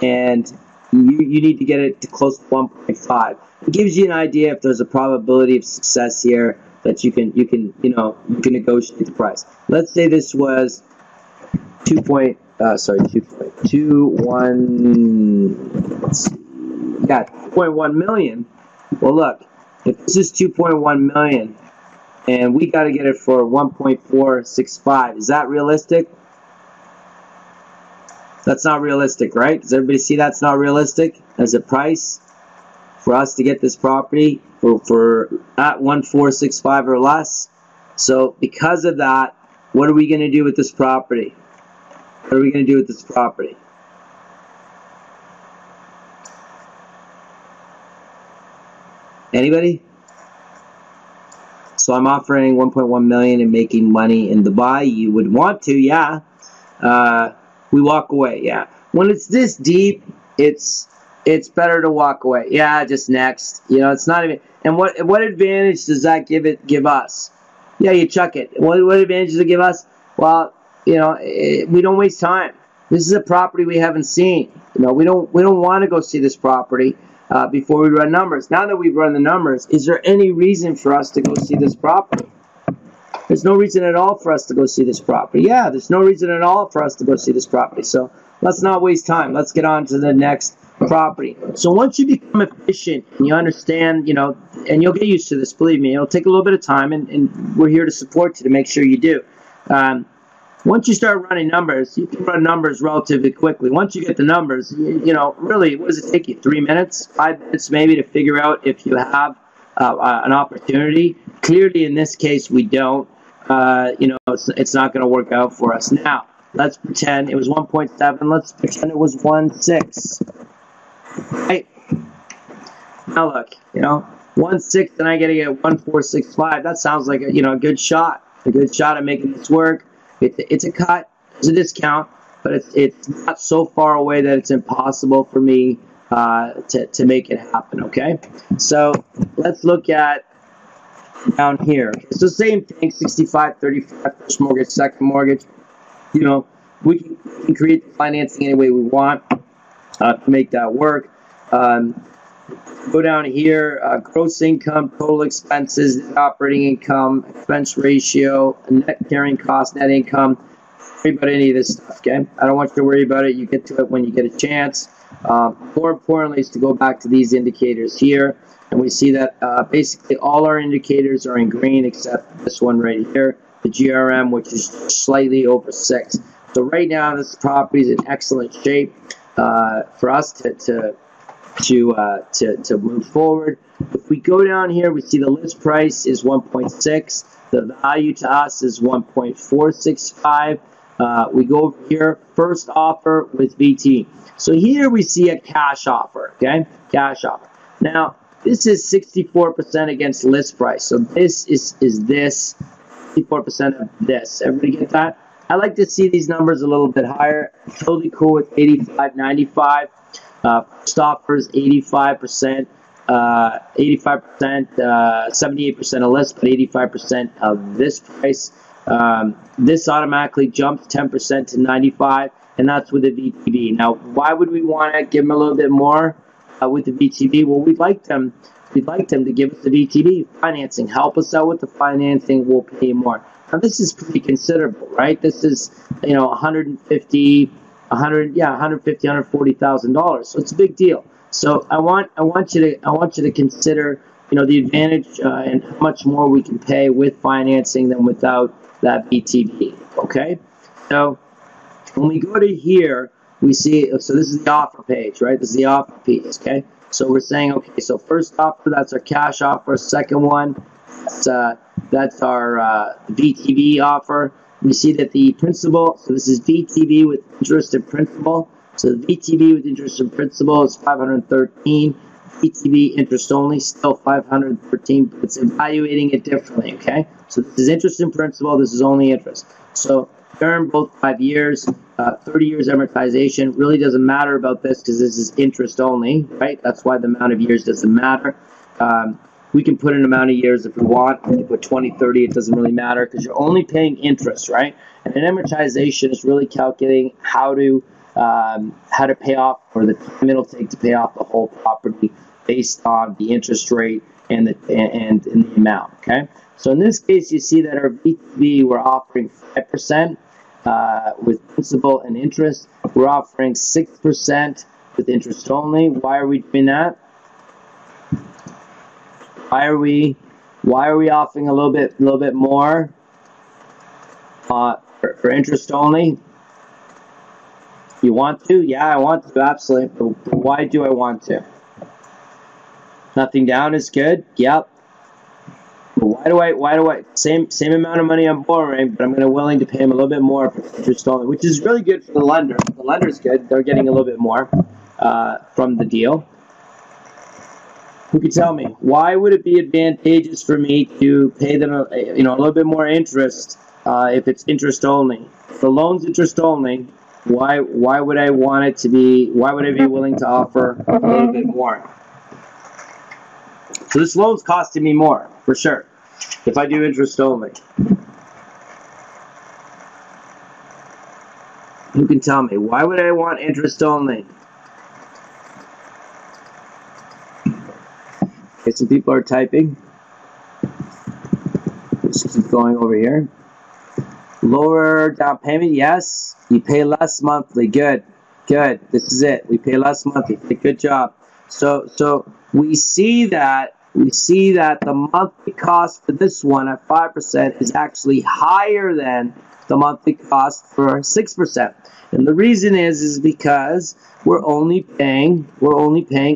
and you need to get it to close to 1.5, it gives you an idea if there's a probability of success here that you can negotiate the price. Let's say this was 2.1 million. Well, look, if this is 2.1 million and we got to get it for 1.465, is that realistic? That's not realistic, right? Does everybody see that's not realistic as a price for us to get this property for at 1.465 or less? So because of that, what are we going to do with this property? What are we going to do with this property? Anybody? So I'm offering 1.1 million and making money in Dubai. You would want to, yeah. We walk away, yeah. When it's this deep, it's better to walk away. Yeah, just next. You know, it's not even. And what advantage does that give us? Yeah, you chuck it. What advantage does it give us? Well, you know, we don't waste time. This is a property we haven't seen. You know, we don't want to go see this property before we run numbers. Now that we've run the numbers, is there any reason for us to go see this property? There's no reason at all for us to go see this property. Yeah, there's no reason at all for us to go see this property. So let's not waste time. Let's get on to the next property. So once you become efficient and you understand, you know, and you'll get used to this, believe me, it'll take a little bit of time, and we're here to support you to make sure you do. Once you start running numbers, you can run numbers relatively quickly. Once you get the numbers, you know, really, what does it take you? 3 minutes, 5 minutes maybe to figure out if you have an opportunity? Clearly, in this case, we don't. You know, it's not going to work out for us. Now, let's pretend it was 1.7. Let's pretend it was 1.6. Right? Now look, you know, 1.6, and I get to get 1.465. That sounds like a good shot. A good shot at making this work. It's a cut. It's a discount, but it's not so far away that it's impossible for me to make it happen. Okay, so let's look at down here. So same thing, 65-35 first mortgage, second mortgage. You know, we can create the financing any way we want to make that work. Go down here, gross income, total expenses, net operating income, expense ratio, net carrying cost, net income. Don't worry about any of this stuff, okay? I don't want you to worry about it. You get to it when you get a chance. More importantly is to go back to these indicators here, and we see that basically all our indicators are in green except this one right here, the GRM, which is slightly over 6. So right now, this property is in excellent shape for us to to move forward. If we go down here, we see the list price is 1.6. The value to us is 1.465. We go over here, first offer with VT. So here we see a cash offer, okay? Cash offer. Now, this is 64% against list price. So this is this, 64% of this. Everybody get that? I like to see these numbers a little bit higher. Totally cool with 85, 95. First offer is 85%. 85%, 78% of list, but 85% of this price. This automatically jumps 10% to 95, and that's with the VTB. Now, why would we want to give them a little bit more with the VTB? Well, we'd like them to give us the VTB financing. Help us out with the financing. We'll pay more. Now, this is pretty considerable, right? This is, you know, $140,000. So it's a big deal. So I want you to consider, you know, the advantage and how much more we can pay with financing than without that VTB. Okay, so when we go to here, we see, so this is the offer page, right? This is the offer piece. Okay, so we're saying, okay, so first offer, that's our cash offer. Second one, that's our VTB offer. We see that the principal, so this is VTB with interest and principal. So the VTB with interest and principal is 513. VTB interest only, still 513, but it's evaluating it differently, okay? So this is interest and principal, this is only interest. So term, both 5 years, 30 years amortization. Really doesn't matter about this because this is interest only, right? That's why the amount of years doesn't matter. We can put an amount of years if we want. We can put 20, 30, it doesn't really matter because you're only paying interest, right? And an amortization is really calculating how to pay off, or the time it'll take to pay off the whole property based on the interest rate and the amount. Okay, so in this case, you see that our VTB, we're offering 5% with principal and interest. We're offering 6% with interest only. Why are we doing that? Why are we offering a little bit more for interest only? You want to? Yeah, I want to, absolutely. But why do I want to? Nothing down is good. Yep. But why do I same amount of money I'm borrowing, but I'm going to willing to pay him a little bit more for interest only, which is really good for the lender. The lender's good. They're getting a little bit more from the deal. Who can tell me why would it be advantageous for me to pay them a little bit more interest if it's interest only? If the loan's interest only, why would I want it to be? Why would I be willing to offer a little bit more? So this loan's costing me more for sure if I do interest only. Who can tell me why would I want interest only? Okay, some people are typing. Let's keep going over here. Lower down payment, yes. You pay less monthly. Good. This is it. We pay less monthly. Good job. So we see that the monthly cost for this one at 5% is actually higher than the monthly cost for 6%. And the reason is because we're only paying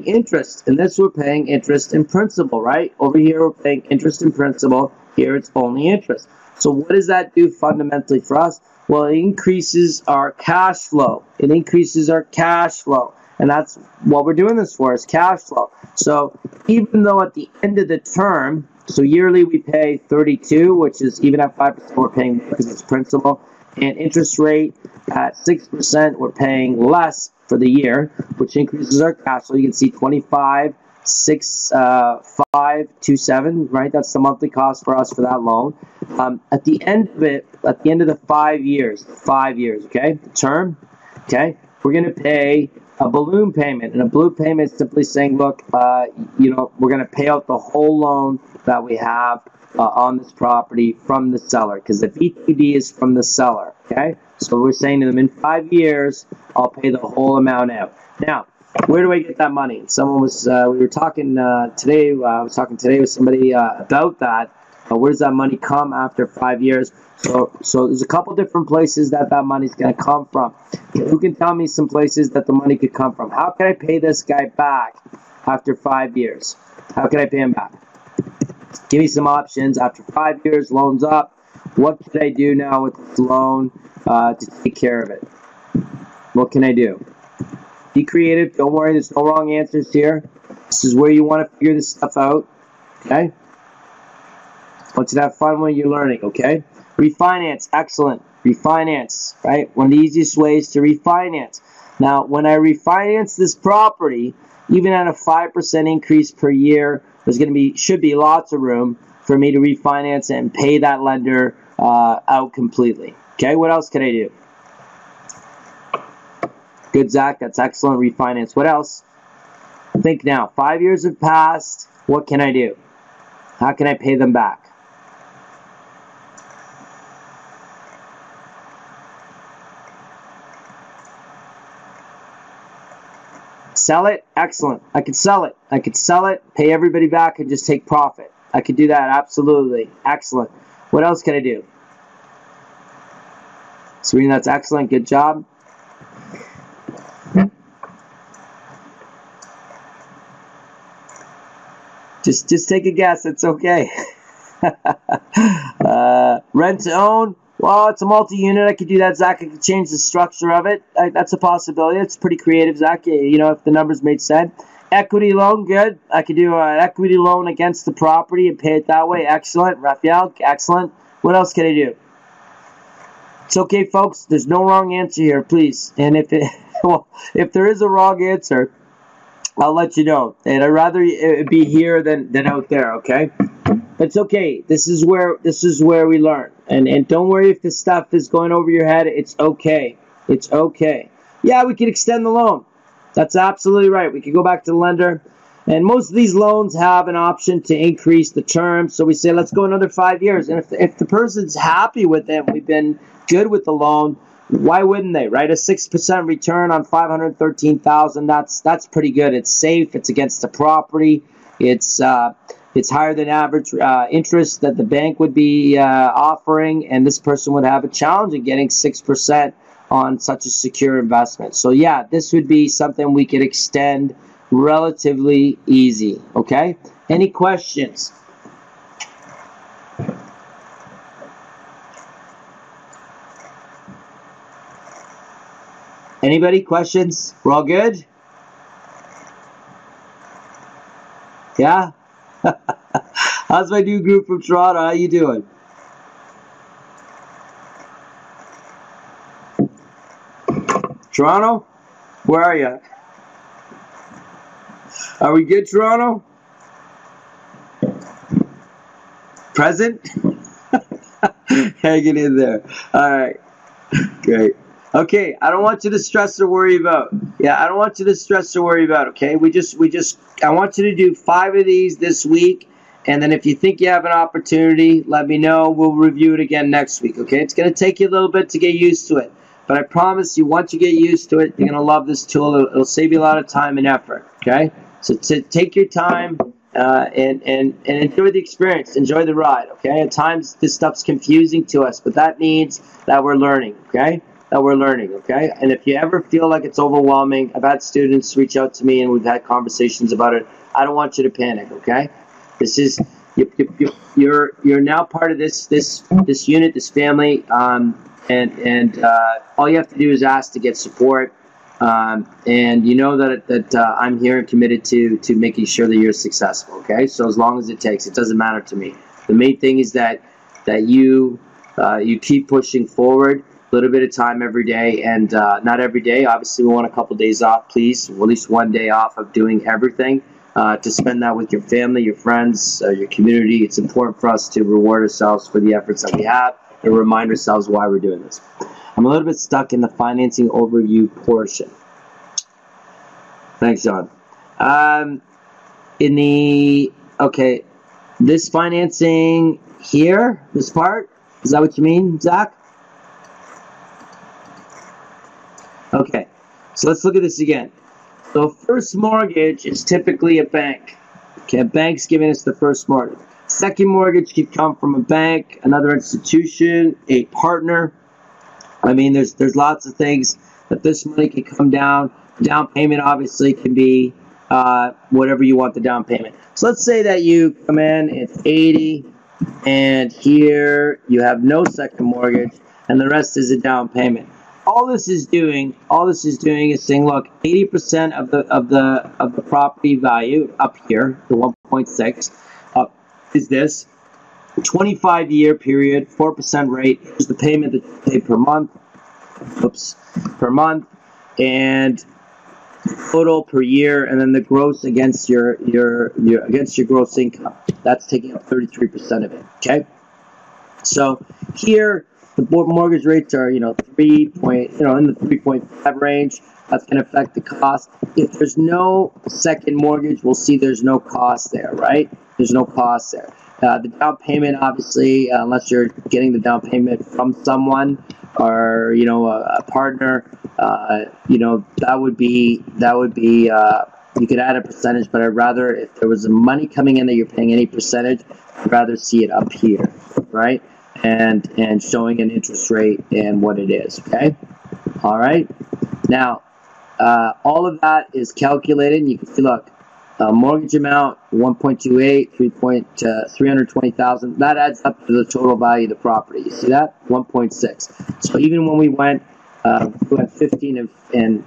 interest. And this we're paying interest and principal, right? Over here we're paying interest and principal. Here it's only interest. So what does that do fundamentally for us? Well, it increases our cash flow. It increases our cash flow. And that's what we're doing this for, is cash flow. So even though at the end of the term, so yearly we pay 32, which is even at 5% we're paying because it's principal, and interest rate at 6% we're paying less for the year, which increases our cash flow. You can see 25,657, right? That's the monthly cost for us for that loan. At the end of it, at the end of the 5 years, okay, the term, okay, we're going to pay a balloon payment, and a balloon payment is simply saying, look, we're going to pay out the whole loan that we have on this property from the seller, because the VTB is from the seller, okay? So we're saying to them, in 5 years, I'll pay the whole amount out. Now, where do I get that money? Someone was, we were talking today, I was talking today with somebody about that, Where does that money come after 5 years? So there's a couple different places that money's going to come from. Who can tell me some places that the money could come from? How can I pay this guy back after 5 years? How can I pay him back? Give me some options. After 5 years, loan's up. What can I do now with this loan to take care of it? What can I do? Be creative. Don't worry. There's no wrong answers here. This is where you want to figure this stuff out. Okay? I want you to have fun when you're learning. Okay? Refinance. Excellent. Refinance. Right? One of the easiest ways to refinance. Now, when I refinance this property, even at a 5% increase per year, there's going to be, should be lots of room for me to refinance and pay that lender out completely. Okay, what else can I do? Good, Zach. That's excellent. Refinance. What else? Think now. 5 years have passed. What can I do? How can I pay them back? Sell it? Excellent. I could sell it. I could sell it, pay everybody back, and just take profit. I could do that. Absolutely. Excellent. What else can I do? Serena, that's excellent. Good job. Just take a guess. It's okay. Rent to own. Well, it's a multi-unit. I could do that, Zach. I could change the structure of it. That's a possibility. It's pretty creative, Zach. You know, if the numbers made sense. Equity loan, good. I could do an equity loan against the property and pay it that way. Excellent. Raphael, excellent. What else can I do? It's okay, folks. There's no wrong answer here, please. And if there is a wrong answer, I'll let you know. And I'd rather it be here than out there, okay? It's okay. This is where we learn. And don't worry if this stuff is going over your head. It's okay. It's okay. Yeah, we can extend the loan. That's absolutely right. We can go back to the lender. And most of these loans have an option to increase the term. So we say, let's go another 5 years. And if the person's happy with it, we've been good with the loan, why wouldn't they, right? A 6% return on $513,000, that's pretty good. It's safe. It's against the property. It's higher than average interest that the bank would be offering, and this person would have a challenge in getting 6% on such a secure investment. So yeah, this would be something we could extend relatively easy. Okay? Any questions? Anybody? Questions? We're all good? Yeah? How's my new group from Toronto? How you doing? Toronto? Where are you? Are we good, Toronto? Present? Hanging in there. All right. Great. Okay, I don't want you to stress or worry about. Yeah, I don't want you to stress or worry about, okay? I want you to do 5 of these this week, and then if you think you have an opportunity, let me know. We'll review it again next week, okay? It's going to take you a little bit to get used to it, but I promise you, once you get used to it, you're going to love this tool. It'll save you a lot of time and effort, okay? So take your time and enjoy the experience. Enjoy the ride, okay? At times, this stuff's confusing to us, but that means that we're learning, okay? That we're learning, okay? And if you ever feel like it's overwhelming, I've had students reach out to me and we've had conversations about it. I don't want you to panic, okay? This is you're now part of this unit, this family, and all you have to do is ask to get support, and you know that I'm here and committed to making sure that you're successful, okay? So as long as it takes, it doesn't matter to me. The main thing is that you keep pushing forward. A little bit of time every day, and not every day. Obviously, we want a couple days off, please. At least one day off of doing everything to spend that with your family, your friends, your community. It's important for us to reward ourselves for the efforts that we have and remind ourselves why we're doing this. I'm a little bit stuck in the financing overview portion. Thanks, John. Okay, this financing here, this part, is that what you mean, Zach? Okay, so let's look at this again. So first mortgage is typically a bank. Okay, a bank's giving us the first mortgage. second mortgage could come from a bank, another institution, a partner. I mean, there's lots of things that this money can come down. Down payment obviously can be whatever you want the down payment. So let's say that you come in, it's 80, and here you have no second mortgage, and the rest is a down payment. All this is doing is saying, look, 80% of the property value up here, the 1.6, is this 25-year period, 4% rate. Here's the payment that you pay per month. Per month, and total per year, and then the gross against your gross income. That's taking up 33% of it. Okay, so here the mortgage rates are in the 3.5 range. That's going to affect the cost. If there's no second mortgage, we'll see there's no cost there, right? There's no cost there. The down payment, obviously, unless you're getting the down payment from someone or a partner, that would be you could add a percentage, but I'd rather, if there was money coming in that you're paying any percentage, I'd rather see it up here, right? And showing an interest rate and what it is. Okay, all right. Now, all of that is calculated, and you can see, look. Mortgage amount 1.28, 320,000. That adds up to the total value of the property. You see that? 1.6. So even when we went 15 and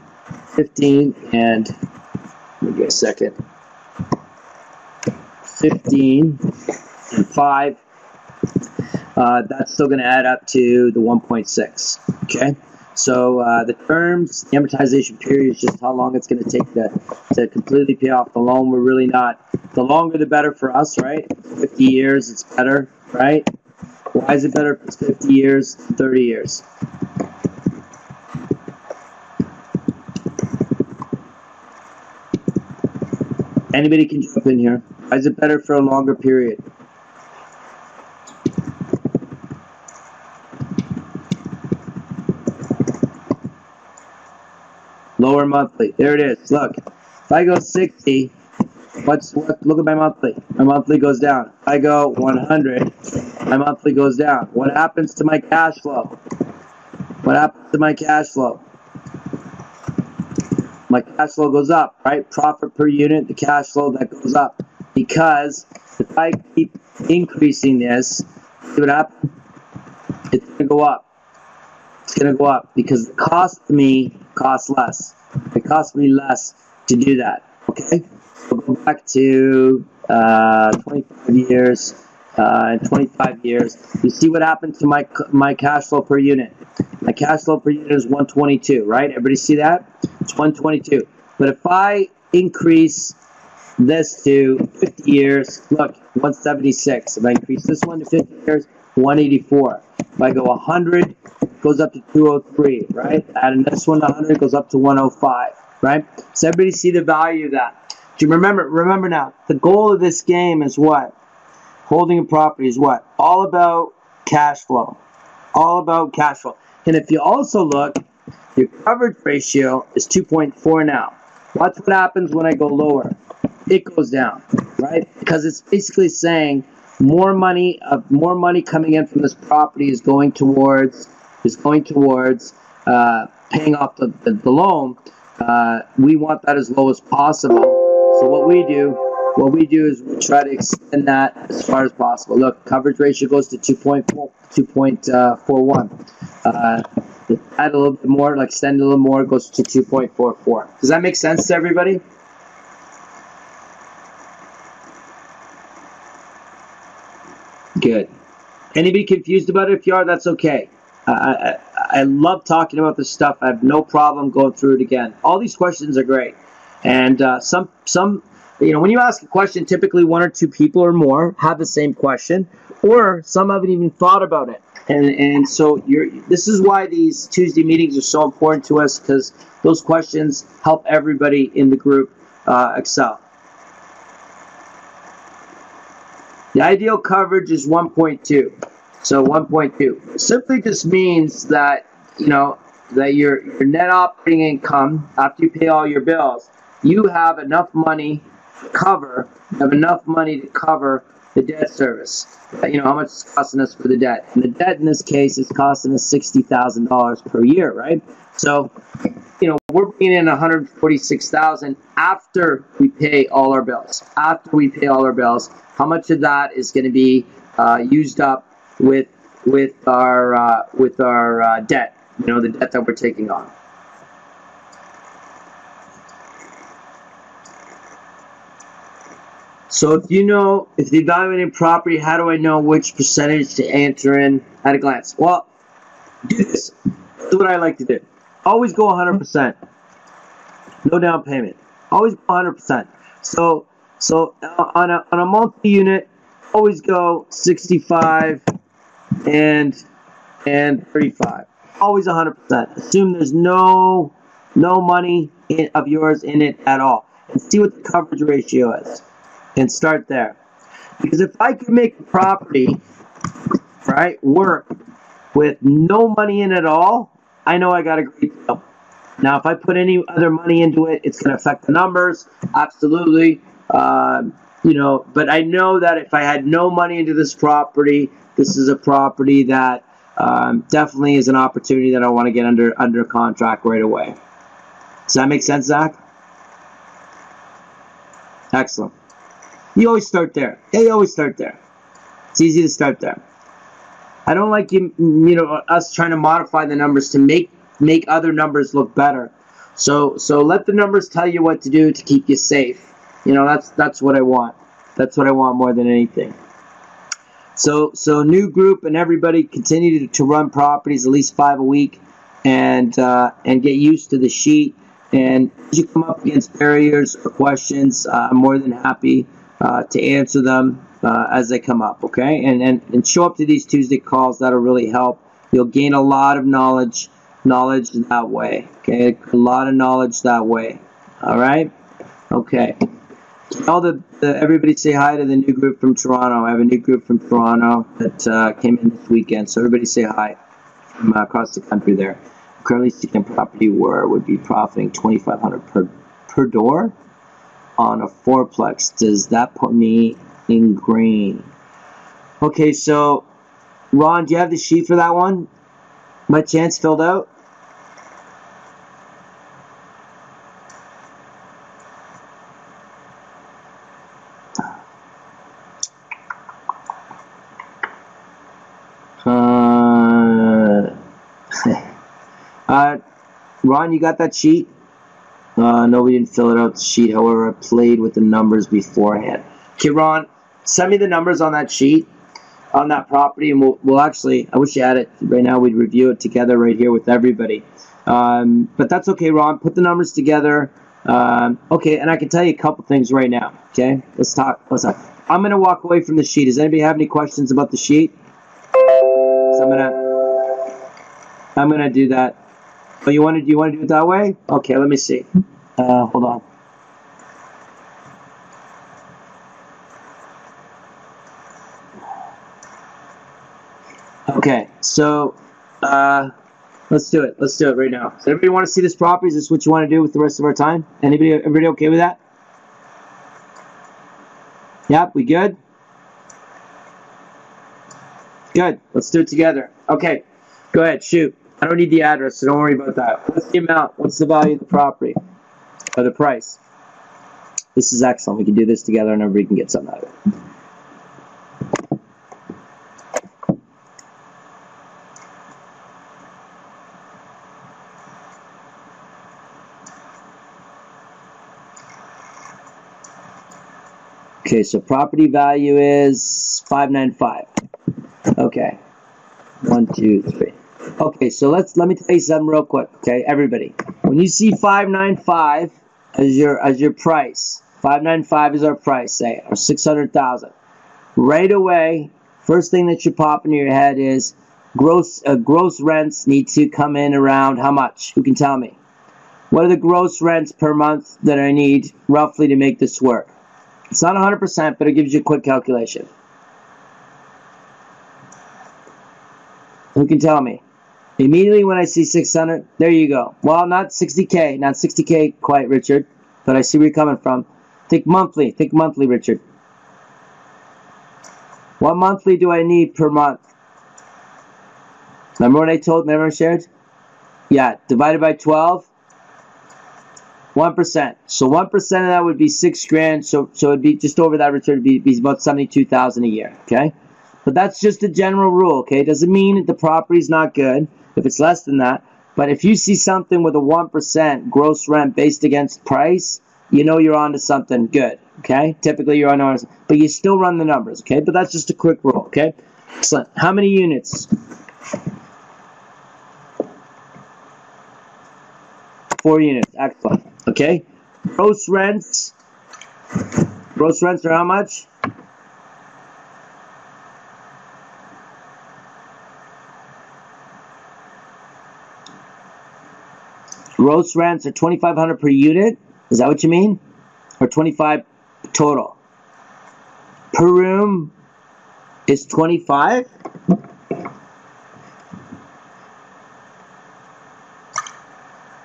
let me get a second. 15 and 5. That's still going to add up to the 1.6. Okay. So the terms, the amortization period is just how long it's going to take to completely pay off the loan. We're really not, the longer the better for us, right? 50 years, it's better, right? Why is it better if it's 50 years, 30 years? Anybody can jump in here. Why is it better for a longer period? Lower monthly. There it is. Look, if I go 60, look at my monthly. My monthly goes down. If I go 100, my monthly goes down. What happens to my cash flow? What happens to my cash flow? My cash flow goes up, right? Profit per unit, the cash flow that goes up. Because if I keep increasing this, see what happens? It's going to go up. It's going to go up because the cost to me costs less. It costs me less to do that. Okay, we'll go back to 25 years. 25 years. You see what happened to my cash flow per unit? My cash flow per unit is 122, right? Everybody see that? It's 122. But if I increase this to 50 years, look, 176. If I increase this one to 50 years, 184. If I go 100, it goes up to 203, right? Adding this one to 100, goes up to 105, right? So everybody see the value of that. Do you remember now, the goal of this game is what? Holding a property is what? All about cash flow. All about cash flow. And if you also look, your coverage ratio is 2.4 now. Watch what happens when I go lower. It goes down, right? Because it's basically saying more money coming in from this property is going towards paying off the loan. We want that as low as possible. So what we do is we try to extend that as far as possible. Look, coverage ratio goes to 2.41. Add a little bit more, like extend a little more, it goes to 2.44. Does that make sense to everybody? Good. Anybody confused about it? If you are, that's okay. I love talking about this stuff. I have no problem going through it again. All these questions are great. And some when you ask a question, typically one or two people or more have the same question, or some haven't even thought about it. And so this is why these Tuesday meetings are so important to us, because those questions help everybody in the group excel. The ideal coverage is 1.2. So 1.2 simply just means that that your net operating income after you pay all your bills, you have enough money to cover. the debt service. You know, how much it's costing us for the debt. And the debt in this case is costing us $60,000 per year, right? So, you know, we're bringing in $146,000 after we pay all our bills. After we pay all our bills, how much of that is going to be used up with our debt? You know, the debt that we're taking on. So if you're evaluating property, how do I know which percentage to enter in at a glance? Well, do this. This is what I like to do. Always go 100%. No down payment. Always go 100%. So on a multi-unit, always go 65 and 35. Always 100%. Assume there's no money of yours in it at all, and see what the coverage ratio is. And start there. Because if I could make a property, right, work with no money in it at all, I know I got a great deal. Now, if I put any other money into it, it's going to affect the numbers. Absolutely. You know, but I know that if I had no money into this property, this is a property that definitely is an opportunity that I want to get under contract right away. Does that make sense, Zach? Excellent. You always start there. Yeah, you always start there. It's easy to start there. I don't like us trying to modify the numbers to make other numbers look better. So let the numbers tell you what to do to keep you safe. You know, that's what I want. That's what I want more than anything. So new group and everybody continue to run properties at least 5 a week, and get used to the sheet. And as you come up against barriers or questions, I'm more than happy to answer them as they come up, okay? And show up to these Tuesday calls. That'll really help. You'll gain a lot of knowledge that way, okay? A lot of knowledge that way, all right? Okay. Everybody say hi to the new group from Toronto. I have a new group from Toronto that came in this weekend, so everybody say hi from across the country there. I'm currently seeking property where it would be profiting $2,500 per door on a fourplex. Does that put me in green? Okay, so Ron, do you have the sheet for that one? My chance filled out? Ron, you got that sheet? No, we didn't fill it out, the sheet. However, I played with the numbers beforehand. Okay, Ron, send me the numbers on that sheet, on that property, and we'll actually, I wish you had it right now. We'd review it together right here with everybody. But that's okay, Ron. Put the numbers together. Okay, and I can tell you a couple things right now. Okay, let's talk. I'm going to walk away from the sheet. Does anybody have any questions about the sheet? So I'm gonna do that. Oh, you want to do it that way? Okay, let me see. Hold on. Okay, so let's do it. Let's do it right now. Does everybody want to see this property? Is this what you want to do with the rest of our time? Everybody okay with that? Yep, we good? Good. Let's do it together. Okay, go ahead, shoot. I don't need the address, so don't worry about that. What's the amount? What's the value of the property? Or the price? This is excellent. We can do this together and everybody can get something out of it. Okay, so property value is $595. Okay. 1, 2, 3. Okay, so let me tell you something real quick, okay, everybody. When you see $595 as your price, $595 is our price, say, or $600,000. Right away, first thing that should pop into your head is gross rents need to come in around how much? Who can tell me? What are the gross rents per month that I need roughly to make this work? It's not 100%, but it gives you a quick calculation. Who can tell me? Immediately when I see 600, there you go. Well, not 60K, not 60K quite, Richard, but I see where you're coming from. Think monthly, Richard. What monthly do I need per month? Remember what I told, remember I shared? Yeah, divided by 12. 1%. So 1% of that would be $6,000. So it'd be just over that return. It'd be about $72,000 a year. Okay, but that's just a general rule. Okay, doesn't mean that the property's not good if it's less than that. But if you see something with a 1% gross rent based against price, you know you're onto something good. Okay, typically you're on, but you still run the numbers. Okay, but that's just a quick rule. Okay, excellent. How many units? 4 units. Excellent. Okay. Gross rents. Gross rents are how much? Gross rents are $2,500 per unit. Is that what you mean? Or 25 total? Per room is 25.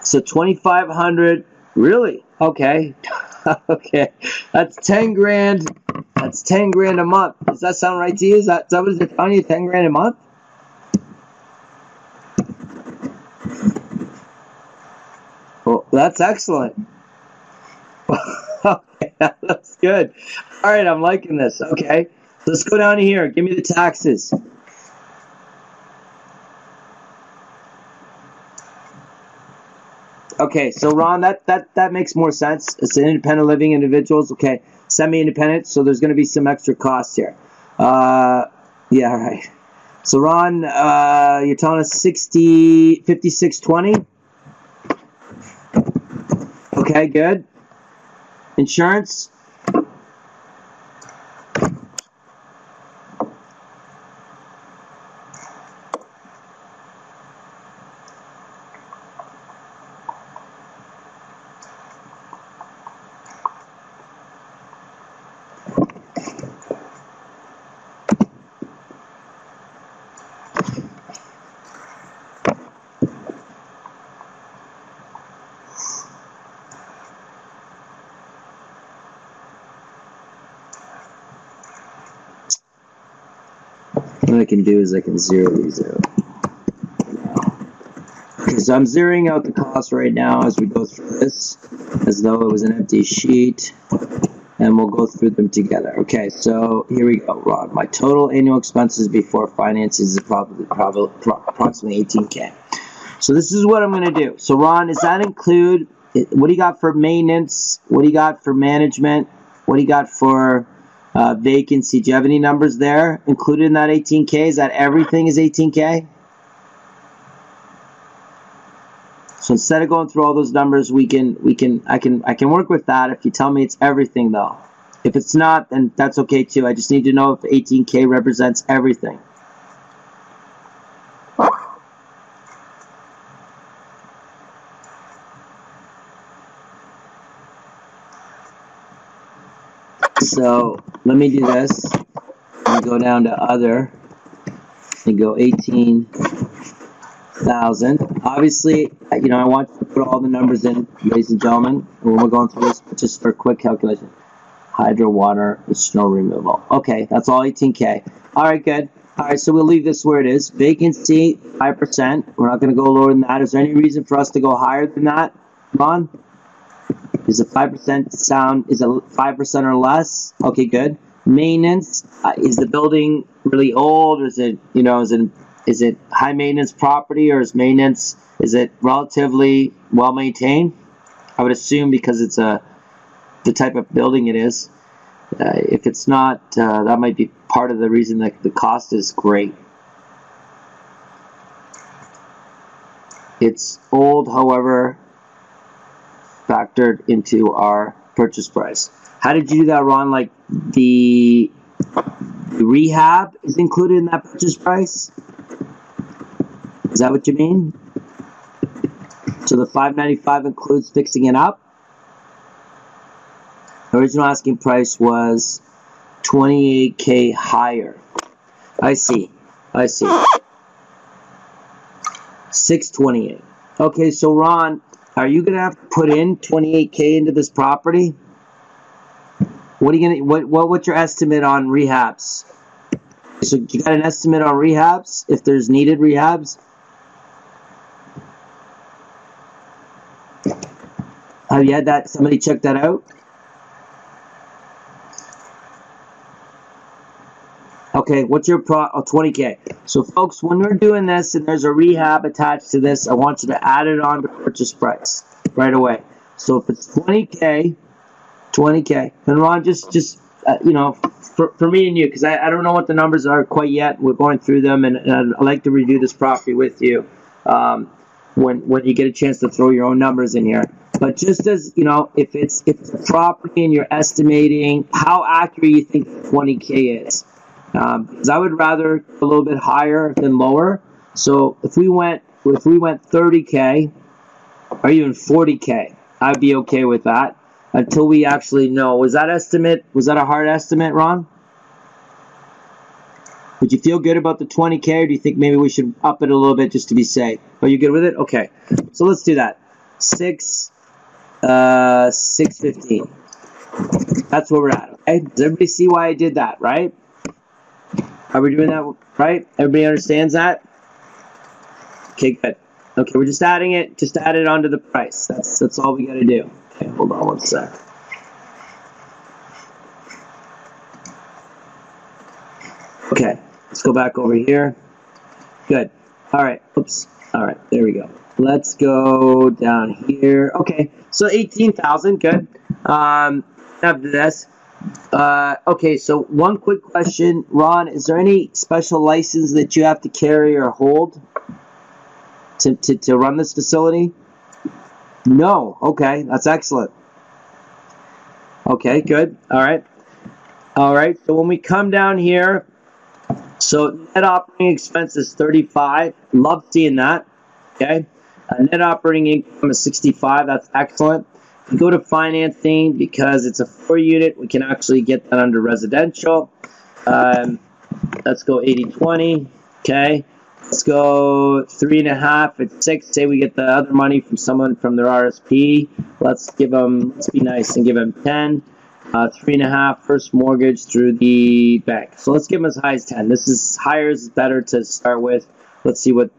So 2,500, really? Okay. Okay. That's 10 grand. That's 10 grand a month. Does that sound right to you? Is that what it's telling you, 10 grand a month? Well, that's excellent. Okay, that's good. All right, I'm liking this. Okay. Let's go down here. Give me the taxes. Okay, so Ron, that makes more sense. It's independent living individuals. Okay, semi-independent, so there's going to be some extra costs here. Yeah, all right. So Ron, you're telling us 5620. Okay, good. Insurance. What I can do is I can zero these out. So I'm zeroing out the cost right now as we go through this, as though it was an empty sheet, and we'll go through them together. Okay, so here we go, Ron. My total annual expenses before finances is probably approximately 18K. So this is what I'm going to do. So Ron, does that include, what do you got for maintenance? What do you got for management? What do you got for vacancy? Do you have any numbers there included in that 18K? Is that everything is 18K? So instead of going through all those numbers, I can work with that if you tell me it's everything though. If it's not, then that's okay too. I just need to know if 18K represents everything. So let me do this. Let me go down to other and go 18,000. Obviously, you know, I want to put all the numbers in, ladies and gentlemen, when we're going through this, just for a quick calculation. Hydro, water, snow removal. Okay, that's all 18K. All right, good. All right, so we'll leave this where it is. Vacancy, 5%. We're not going to go lower than that. Is there any reason for us to go higher than that, Ron? Is it 5% sound? Is it 5% or less? Okay, good. Maintenance, is the building really old? Or is it, you know, is it high maintenance property, or is it relatively well maintained? I would assume, because it's the type of building it is. If it's not, that might be part of the reason that the cost is great. It's old, however, factored into our purchase price. How did you do that, Ron? Like the rehab is included in that purchase price? Is that what you mean? So the $595 includes fixing it up? The original asking price was 28K higher. I see. 628. Okay, so Ron, are you gonna have to put in 28K into this property? What are you gonna? What's your estimate on rehabs? So you got an estimate on rehabs, if there's needed rehabs? Have you had that? Somebody check that out? Okay, what's your 20K. So folks, when we're doing this and there's a rehab attached to this, I want you to add it on to purchase price right away. So if it's 20K, and Ron, just you know, for me and you, because I don't know what the numbers are quite yet. We're going through them, and I'd like to review this property with you when you get a chance to throw your own numbers in here. But just as, you know, if it's a property and you're estimating, how accurate you think 20K is. Because I would rather a little bit higher than lower. So if we went 30K or even 40K, I'd be okay with that until we actually know. Was that a hard estimate, Ron? Would you feel good about the 20K, or do you think maybe we should up it a little bit just to be safe? Are you good with it? Okay. So let's do that. 615. That's where we're at. Okay. Does everybody see why I did that, right? Are we doing that right? Everybody understands that? Okay, good. Okay, we're just adding it. Just add it onto the price. That's all we got to do. Okay, hold on one sec. Okay, let's go back over here. Good. All right. Oops. All right. There we go. Let's go down here. Okay, so 18,000. Good. After this. Okay, so one quick question, Ron, is there any special license that you have to carry or hold to run this facility? No. Okay, that's excellent. Okay, good. All right, so when we come down here, so net operating expenses 35, love seeing that. Okay, net operating income is 65, that's excellent. We go to financing, because it's a 4-unit, we can actually get that under residential. Let's go 80-20. Okay, let's go 3.5 at 6. Say we get the other money from someone from their RSP. Let's be nice and give them 10. 3.5 first mortgage through the bank. So let's give them as high as 10. This is higher is better to start with. Let's see what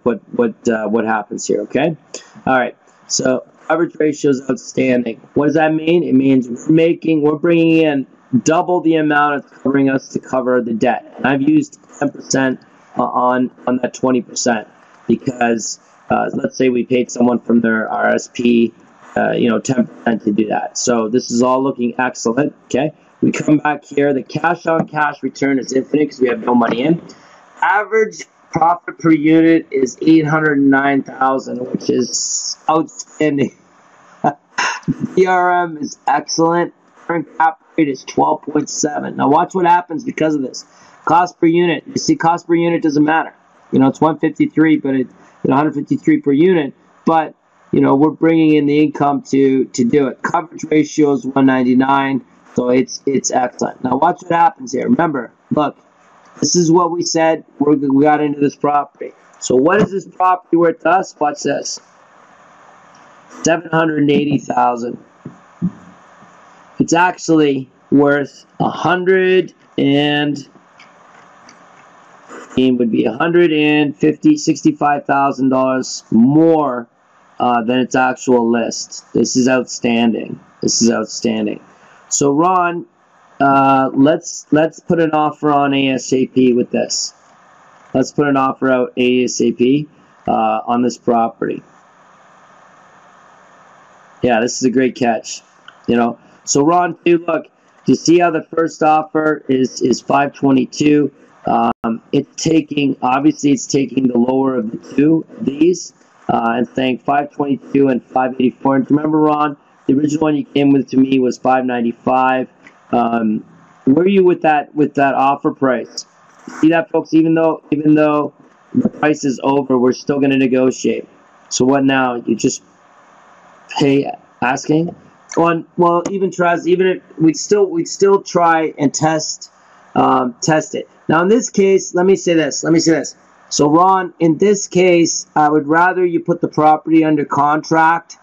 happens here. Okay, all right. So coverage ratio is outstanding. What does that mean? It means we're bringing in double the amount it's covering us to cover the debt. And I've used 10% on that 20% because let's say we paid someone from their RSP, 10% to do that. So this is all looking excellent. Okay, we come back here. The cash on cash return is infinite because we have no money in. Average profit per unit is 809,000, which is outstanding. DRM is excellent. Current cap rate is 12.7. Now watch what happens because of this. Cost per unit. You see, cost per unit doesn't matter. It's 153, but it's 153 per unit. But we're bringing in the income to do it. Coverage ratio is 199, so it's excellent. Now watch what happens here. Remember, look. This is what we said we got into this property. So what is this property worth to us? Watch this. 780,000. It's actually worth 65,000 more than its actual list. This is outstanding. So Ron, let's put an offer on ASAP with this. Let's put an offer out ASAP on this property. Yeah, this is a great catch. So Ron, look, you see how the first offer is 522. It's taking the lower of the two of these and saying 522 and 584. And remember, Ron, the original one you came with to me was 595. Where are you with that offer price? See that, folks? Even though the price is over, we're still going to negotiate. So what now? You just pay asking? Well, even we'd still try and test it. Now in this case, let me say this. So Ron, in this case, I would rather you put the property under contract.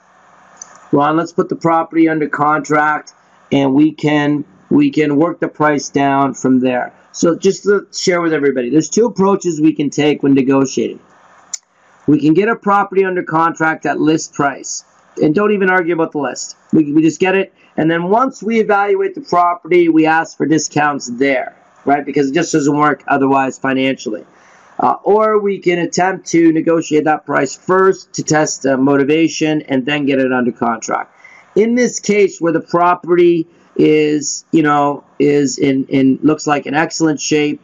Ron, let's put the property under contract, and we can work the price down from there. So just to share with everybody, there's two approaches we can take when negotiating. We can get a property under contract at list price, and don't even argue about the list. We just get it, and then once we evaluate the property, we ask for discounts there, right? Because it just doesn't work otherwise financially. Or we can attempt to negotiate that price first to test motivation and then get it under contract. In this case, where the property is, is in looks like in excellent shape,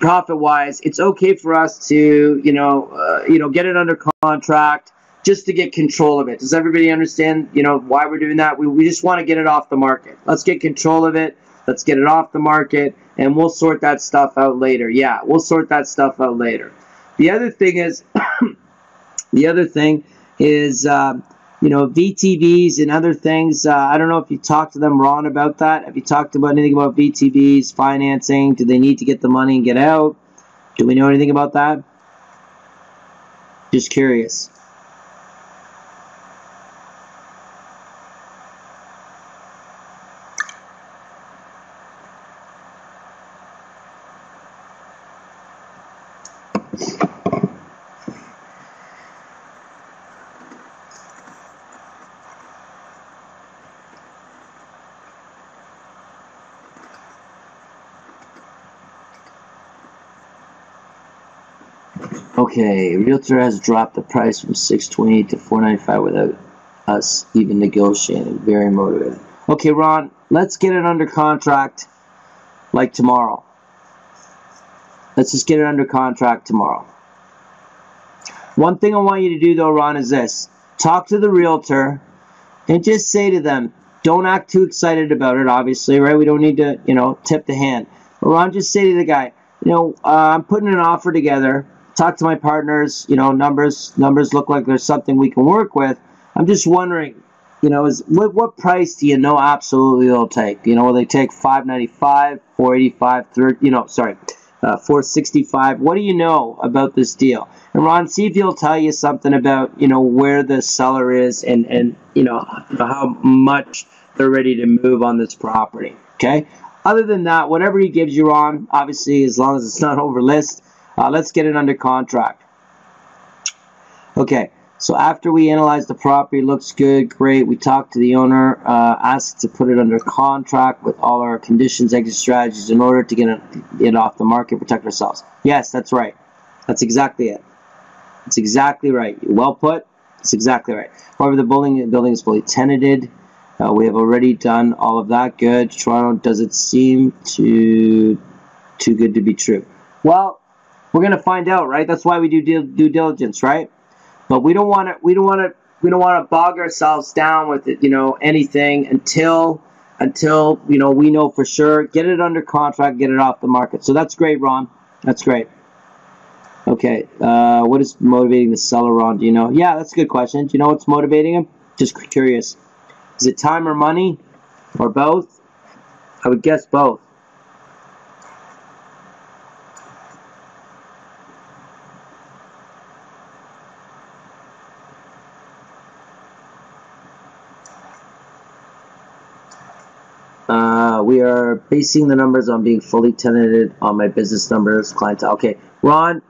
profit-wise, it's okay for us to, get it under contract just to get control of it. Does everybody understand, why we're doing that? We just want to get it off the market. Let's get control of it. Let's get it off the market, and we'll sort that stuff out later. Yeah, we'll sort that stuff out later. The other thing is, VTVs and other things. I don't know if you talked to them, Ron, about that. Have you talked about anything about VTVs, financing? Do they need to get the money and get out? Do we know anything about that? Just curious. Okay, realtor has dropped the price from $628 to $495 without us even negotiating. Very motivated. Okay, Ron, let's get it under contract like tomorrow. Let's just get it under contract tomorrow. One thing I want you to do though, Ron, is this. Talk to the realtor and just say to them, don't act too excited about it, obviously, right? We don't need to, tip the hand. But Ron, just say to the guy, I'm putting an offer together. Talk to my partners, numbers look like there's something we can work with. I'm just wondering, what price do you know absolutely they'll take? Will they take $595, $485, $465? What do you know about this deal? And Ron, see if he'll tell you something about, where the seller is and how much they're ready to move on this property, okay? Other than that, whatever he gives you, Ron, obviously, as long as it's not over list, let's get it under contract. Okay, so after we analyze the property, looks good, great. We talked to the owner, asked to put it under contract with all our conditions, exit strategies in order to get it off the market, protect ourselves. Yes, that's right. That's exactly it. That's exactly right. Well put. That's exactly right. However, the building is fully tenanted. We have already done all of that. Good. Toronto, does it seem too good to be true? Well, we're going to find out, right? That's why we do due diligence, right? But we don't want to bog ourselves down with it, anything until we know for sure. Get it under contract, get it off the market. So that's great, Ron. That's great. Okay, what is motivating the seller, Ron? Do you know? Yeah, that's a good question. Do you know what's motivating him? Just curious. Is it time or money, or both? I would guess both. We are basing the numbers on being fully tenanted on my business numbers, clientele. Okay, Ron,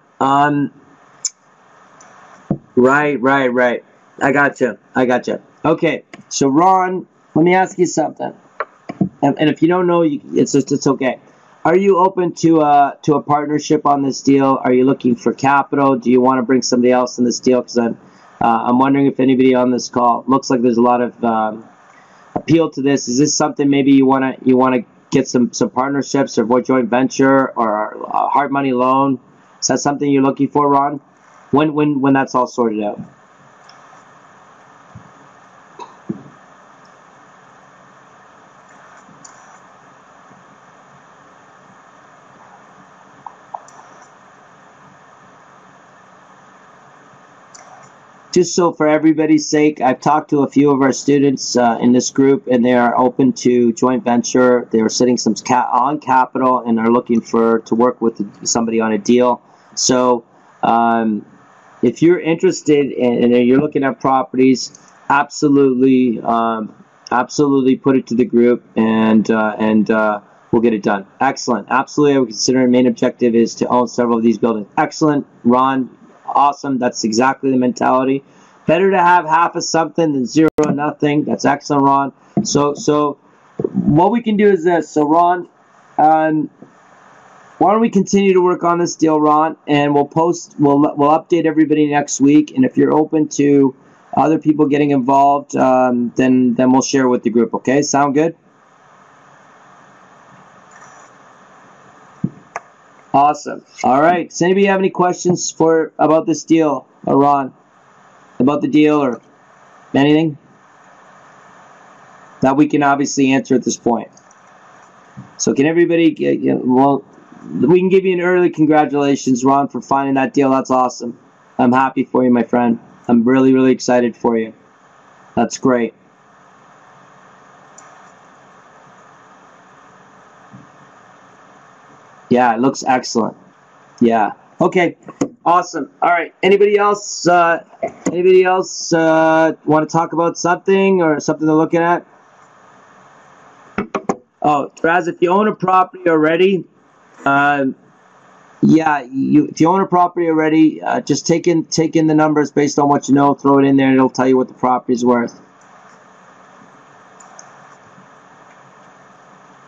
right. I gotcha. Okay, so Ron, let me ask you something. And if you don't know, it's okay. Are you open to a partnership on this deal? Are you looking for capital? Do you want to bring somebody else in this deal? Because I'm wondering if anybody on this call, looks like there's a lot of appeal to this. Is this something maybe you want to get some partnerships or joint venture or a hard money loan? Is that something you're looking for, Ron? When that's all sorted out? Just so for everybody's sake, I've talked to a few of our students in this group, and they are open to joint venture. They are sitting some on capital and are looking to work with somebody on a deal. So if you're interested and you're looking at properties, absolutely put it to the group and we'll get it done. Excellent. Absolutely, I would consider our main objective is to own several of these buildings. Excellent, Ron. Awesome. That's exactly the mentality. Better to have half of something than zero or nothing. That's excellent, Ron. So what we can do is this. So, Ron, why don't we continue to work on this deal, Ron, and we'll update everybody next week. And if you're open to other people getting involved, then we'll share with the group. Okay, sound good? Awesome. All right. Does anybody have any questions about this deal, or Ron, about the deal, or anything that we can obviously answer at this point? So can everybody get, we can give you an early congratulations, Ron, for finding that deal. That's awesome. I'm happy for you, my friend. I'm really, really excited for you. That's great. Yeah, it looks excellent. Yeah. Okay. Awesome. All right. Anybody else? Want to talk about something or something they're looking at? Oh, Raz, if you own a property already, if you own a property already, just take in the numbers based on what you know, throw it in there, and it'll tell you what the property is worth.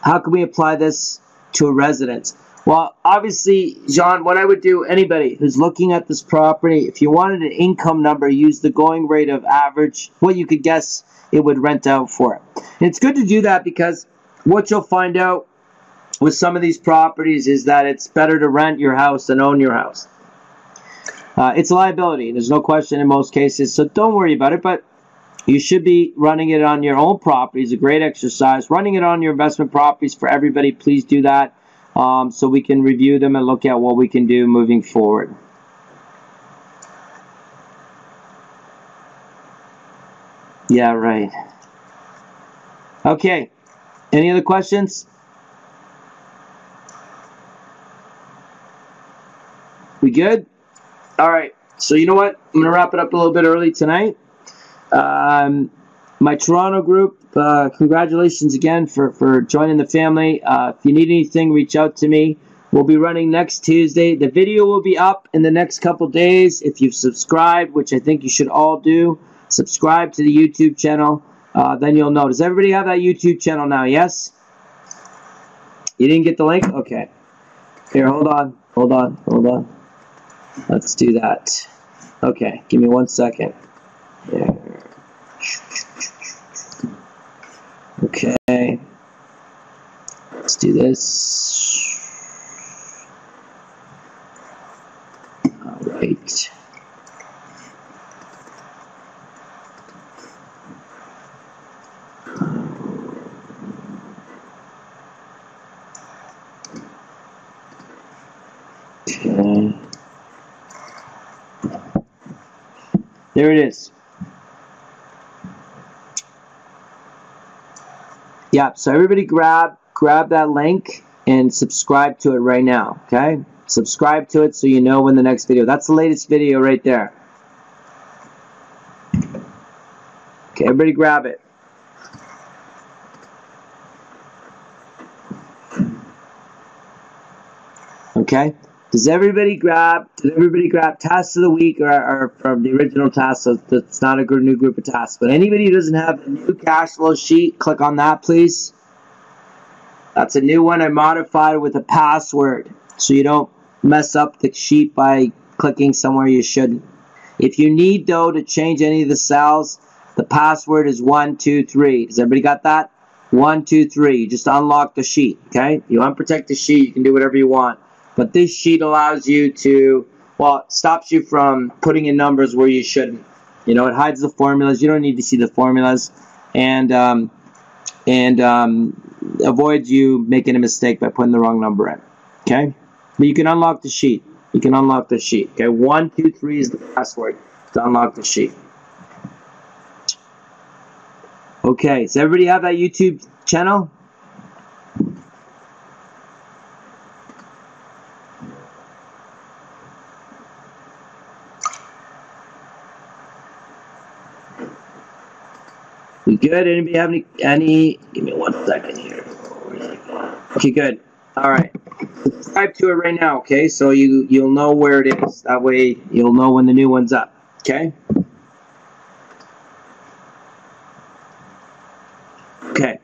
How can we apply this to a residence? Well, obviously, John, what I would do, anybody who's looking at this property, if you wanted an income number, use the going rate of average, what you could guess it would rent out for. And it's good to do that because what you'll find out with some of these properties is that it's better to rent your house than own your house. It's a liability. There's no question in most cases, so don't worry about it, but you should be running it on your own properties. A great exercise. Running it on your investment properties for everybody, please do that. So we can review them and look at what we can do moving forward. Yeah, right. Okay. Any other questions? We good? All right. So you know what? I'm going to wrap it up a little bit early tonight. My Toronto group, congratulations again for joining the family. If you need anything, reach out to me. We'll be running next Tuesday. The video will be up in the next couple days. If you've subscribed, which I think you should all do, subscribe to the YouTube channel. Then you'll know. Does everybody have that YouTube channel now? Yes? You didn't get the link? Okay. Here, hold on. Let's do that. Okay, give me 1 second. There. Okay, let's do this. All right. Okay. There it is. Yeah, so everybody grab that link and subscribe to it right now, okay? Subscribe to it so you know when the next video. That's the latest video right there. Okay, everybody grab it. Okay? Does everybody grab tasks of the week or from the original tasks? So it's not a new group of tasks. But anybody who doesn't have a new cash flow sheet, click on that, please. That's a new one. I modified with a password so you don't mess up the sheet by clicking somewhere you shouldn't. If you need, though, to change any of the cells, the password is 123. Does everybody got that? 123. You just unlock the sheet, okay? You unprotect the sheet, you can do whatever you want. But this sheet allows you to, well, it stops you from putting in numbers where you shouldn't. You know, it hides the formulas. You don't need to see the formulas. And avoids you making a mistake by putting the wrong number in. Okay? But you can unlock the sheet. You can unlock the sheet. Okay? 123 is the password to unlock the sheet. Okay, does everybody have that YouTube channel? We good? Anybody have any? Give me 1 second here. Where's it going? Okay, good. All right. Subscribe to it right now, okay? So you'll know where it is. That way you'll know when the new one's up, okay? Okay.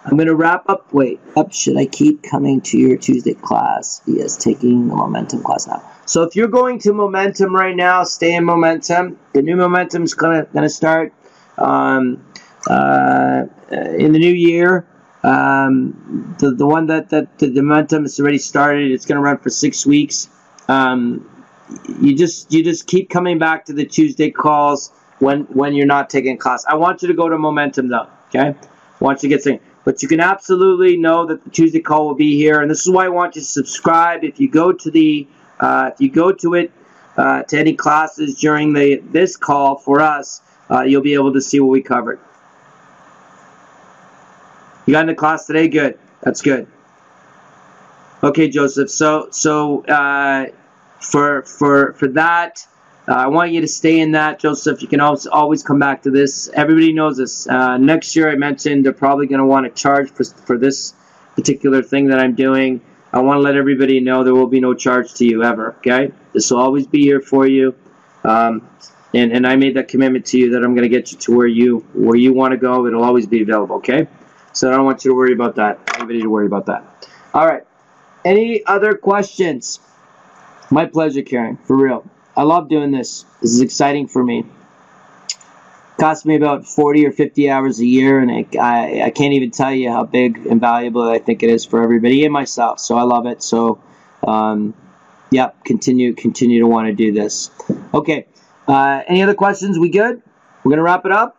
I'm going to wrap up. Wait, should I keep coming to your Tuesday class? Yes, taking the Momentum class now. So if you're going to Momentum right now, stay in Momentum. The new Momentum's gonna start in the new year. The one that the Momentum has already started. It's gonna run for 6 weeks. You just keep coming back to the Tuesday calls when you're not taking class. I want you to go to Momentum though. Okay, I want you to get things. But you can absolutely know that the Tuesday call will be here, and this is why I want you to subscribe. If you go to the, to any classes during this call for us, you'll be able to see what we covered. You got in the class today? Good. That's good. Okay, Joseph. So for that. I want you to stay in that, Joseph. You can always come back to this. Everybody knows this. Next year, I mentioned they're probably going to want to charge for this particular thing that I'm doing. I want to let everybody know there will be no charge to you ever, okay? This will always be here for you. And I made that commitment to you that I'm going to get you to where you want to go. It'll always be available, okay? So I don't want you to worry about that. Anybody to worry about that. All right. Any other questions? My pleasure, Karen, for real. I love doing this. This is exciting for me. It costs me about 40 or 50 hours a year, and I can't even tell you how big and valuable I think it is for everybody and myself. So I love it. So, yeah, continue to want to do this. Okay. Any other questions? We good? We're gonna wrap it up.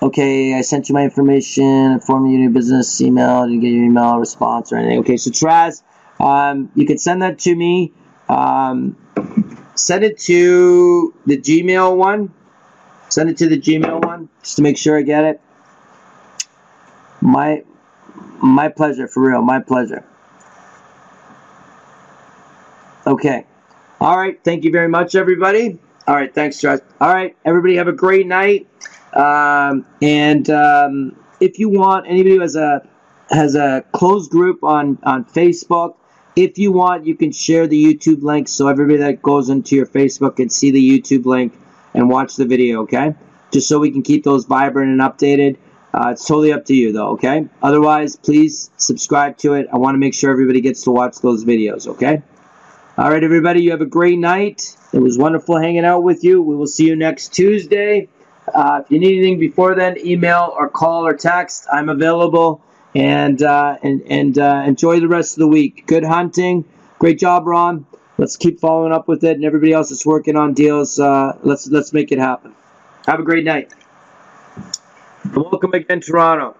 Okay. I sent you my information. Inform you new business email. Didn't get your email response or anything. Okay. So Traz, you can send that to me. Send it to the Gmail one. Send it to the Gmail one just to make sure I get it. My pleasure, for real. My pleasure. Okay. All right. Thank you very much, everybody. All right. Thanks, Josh. All right. Everybody have a great night. If you want, anybody who has a closed group on Facebook, if you want, you can share the YouTube link so everybody that goes into your Facebook can see the YouTube link and watch the video, okay? Just so we can keep those vibrant and updated. It's totally up to you, though, okay? Otherwise, please subscribe to it. I want to make sure everybody gets to watch those videos, okay? All right, everybody, you have a great night. It was wonderful hanging out with you. We will see you next Tuesday. If you need anything before then, email or call or text. I'm available. And enjoy the rest of the week. Good hunting. Great job, Ron. Let's keep following up with it, and everybody else that's working on deals, let's make it happen. Have a great night. And welcome again, Toronto.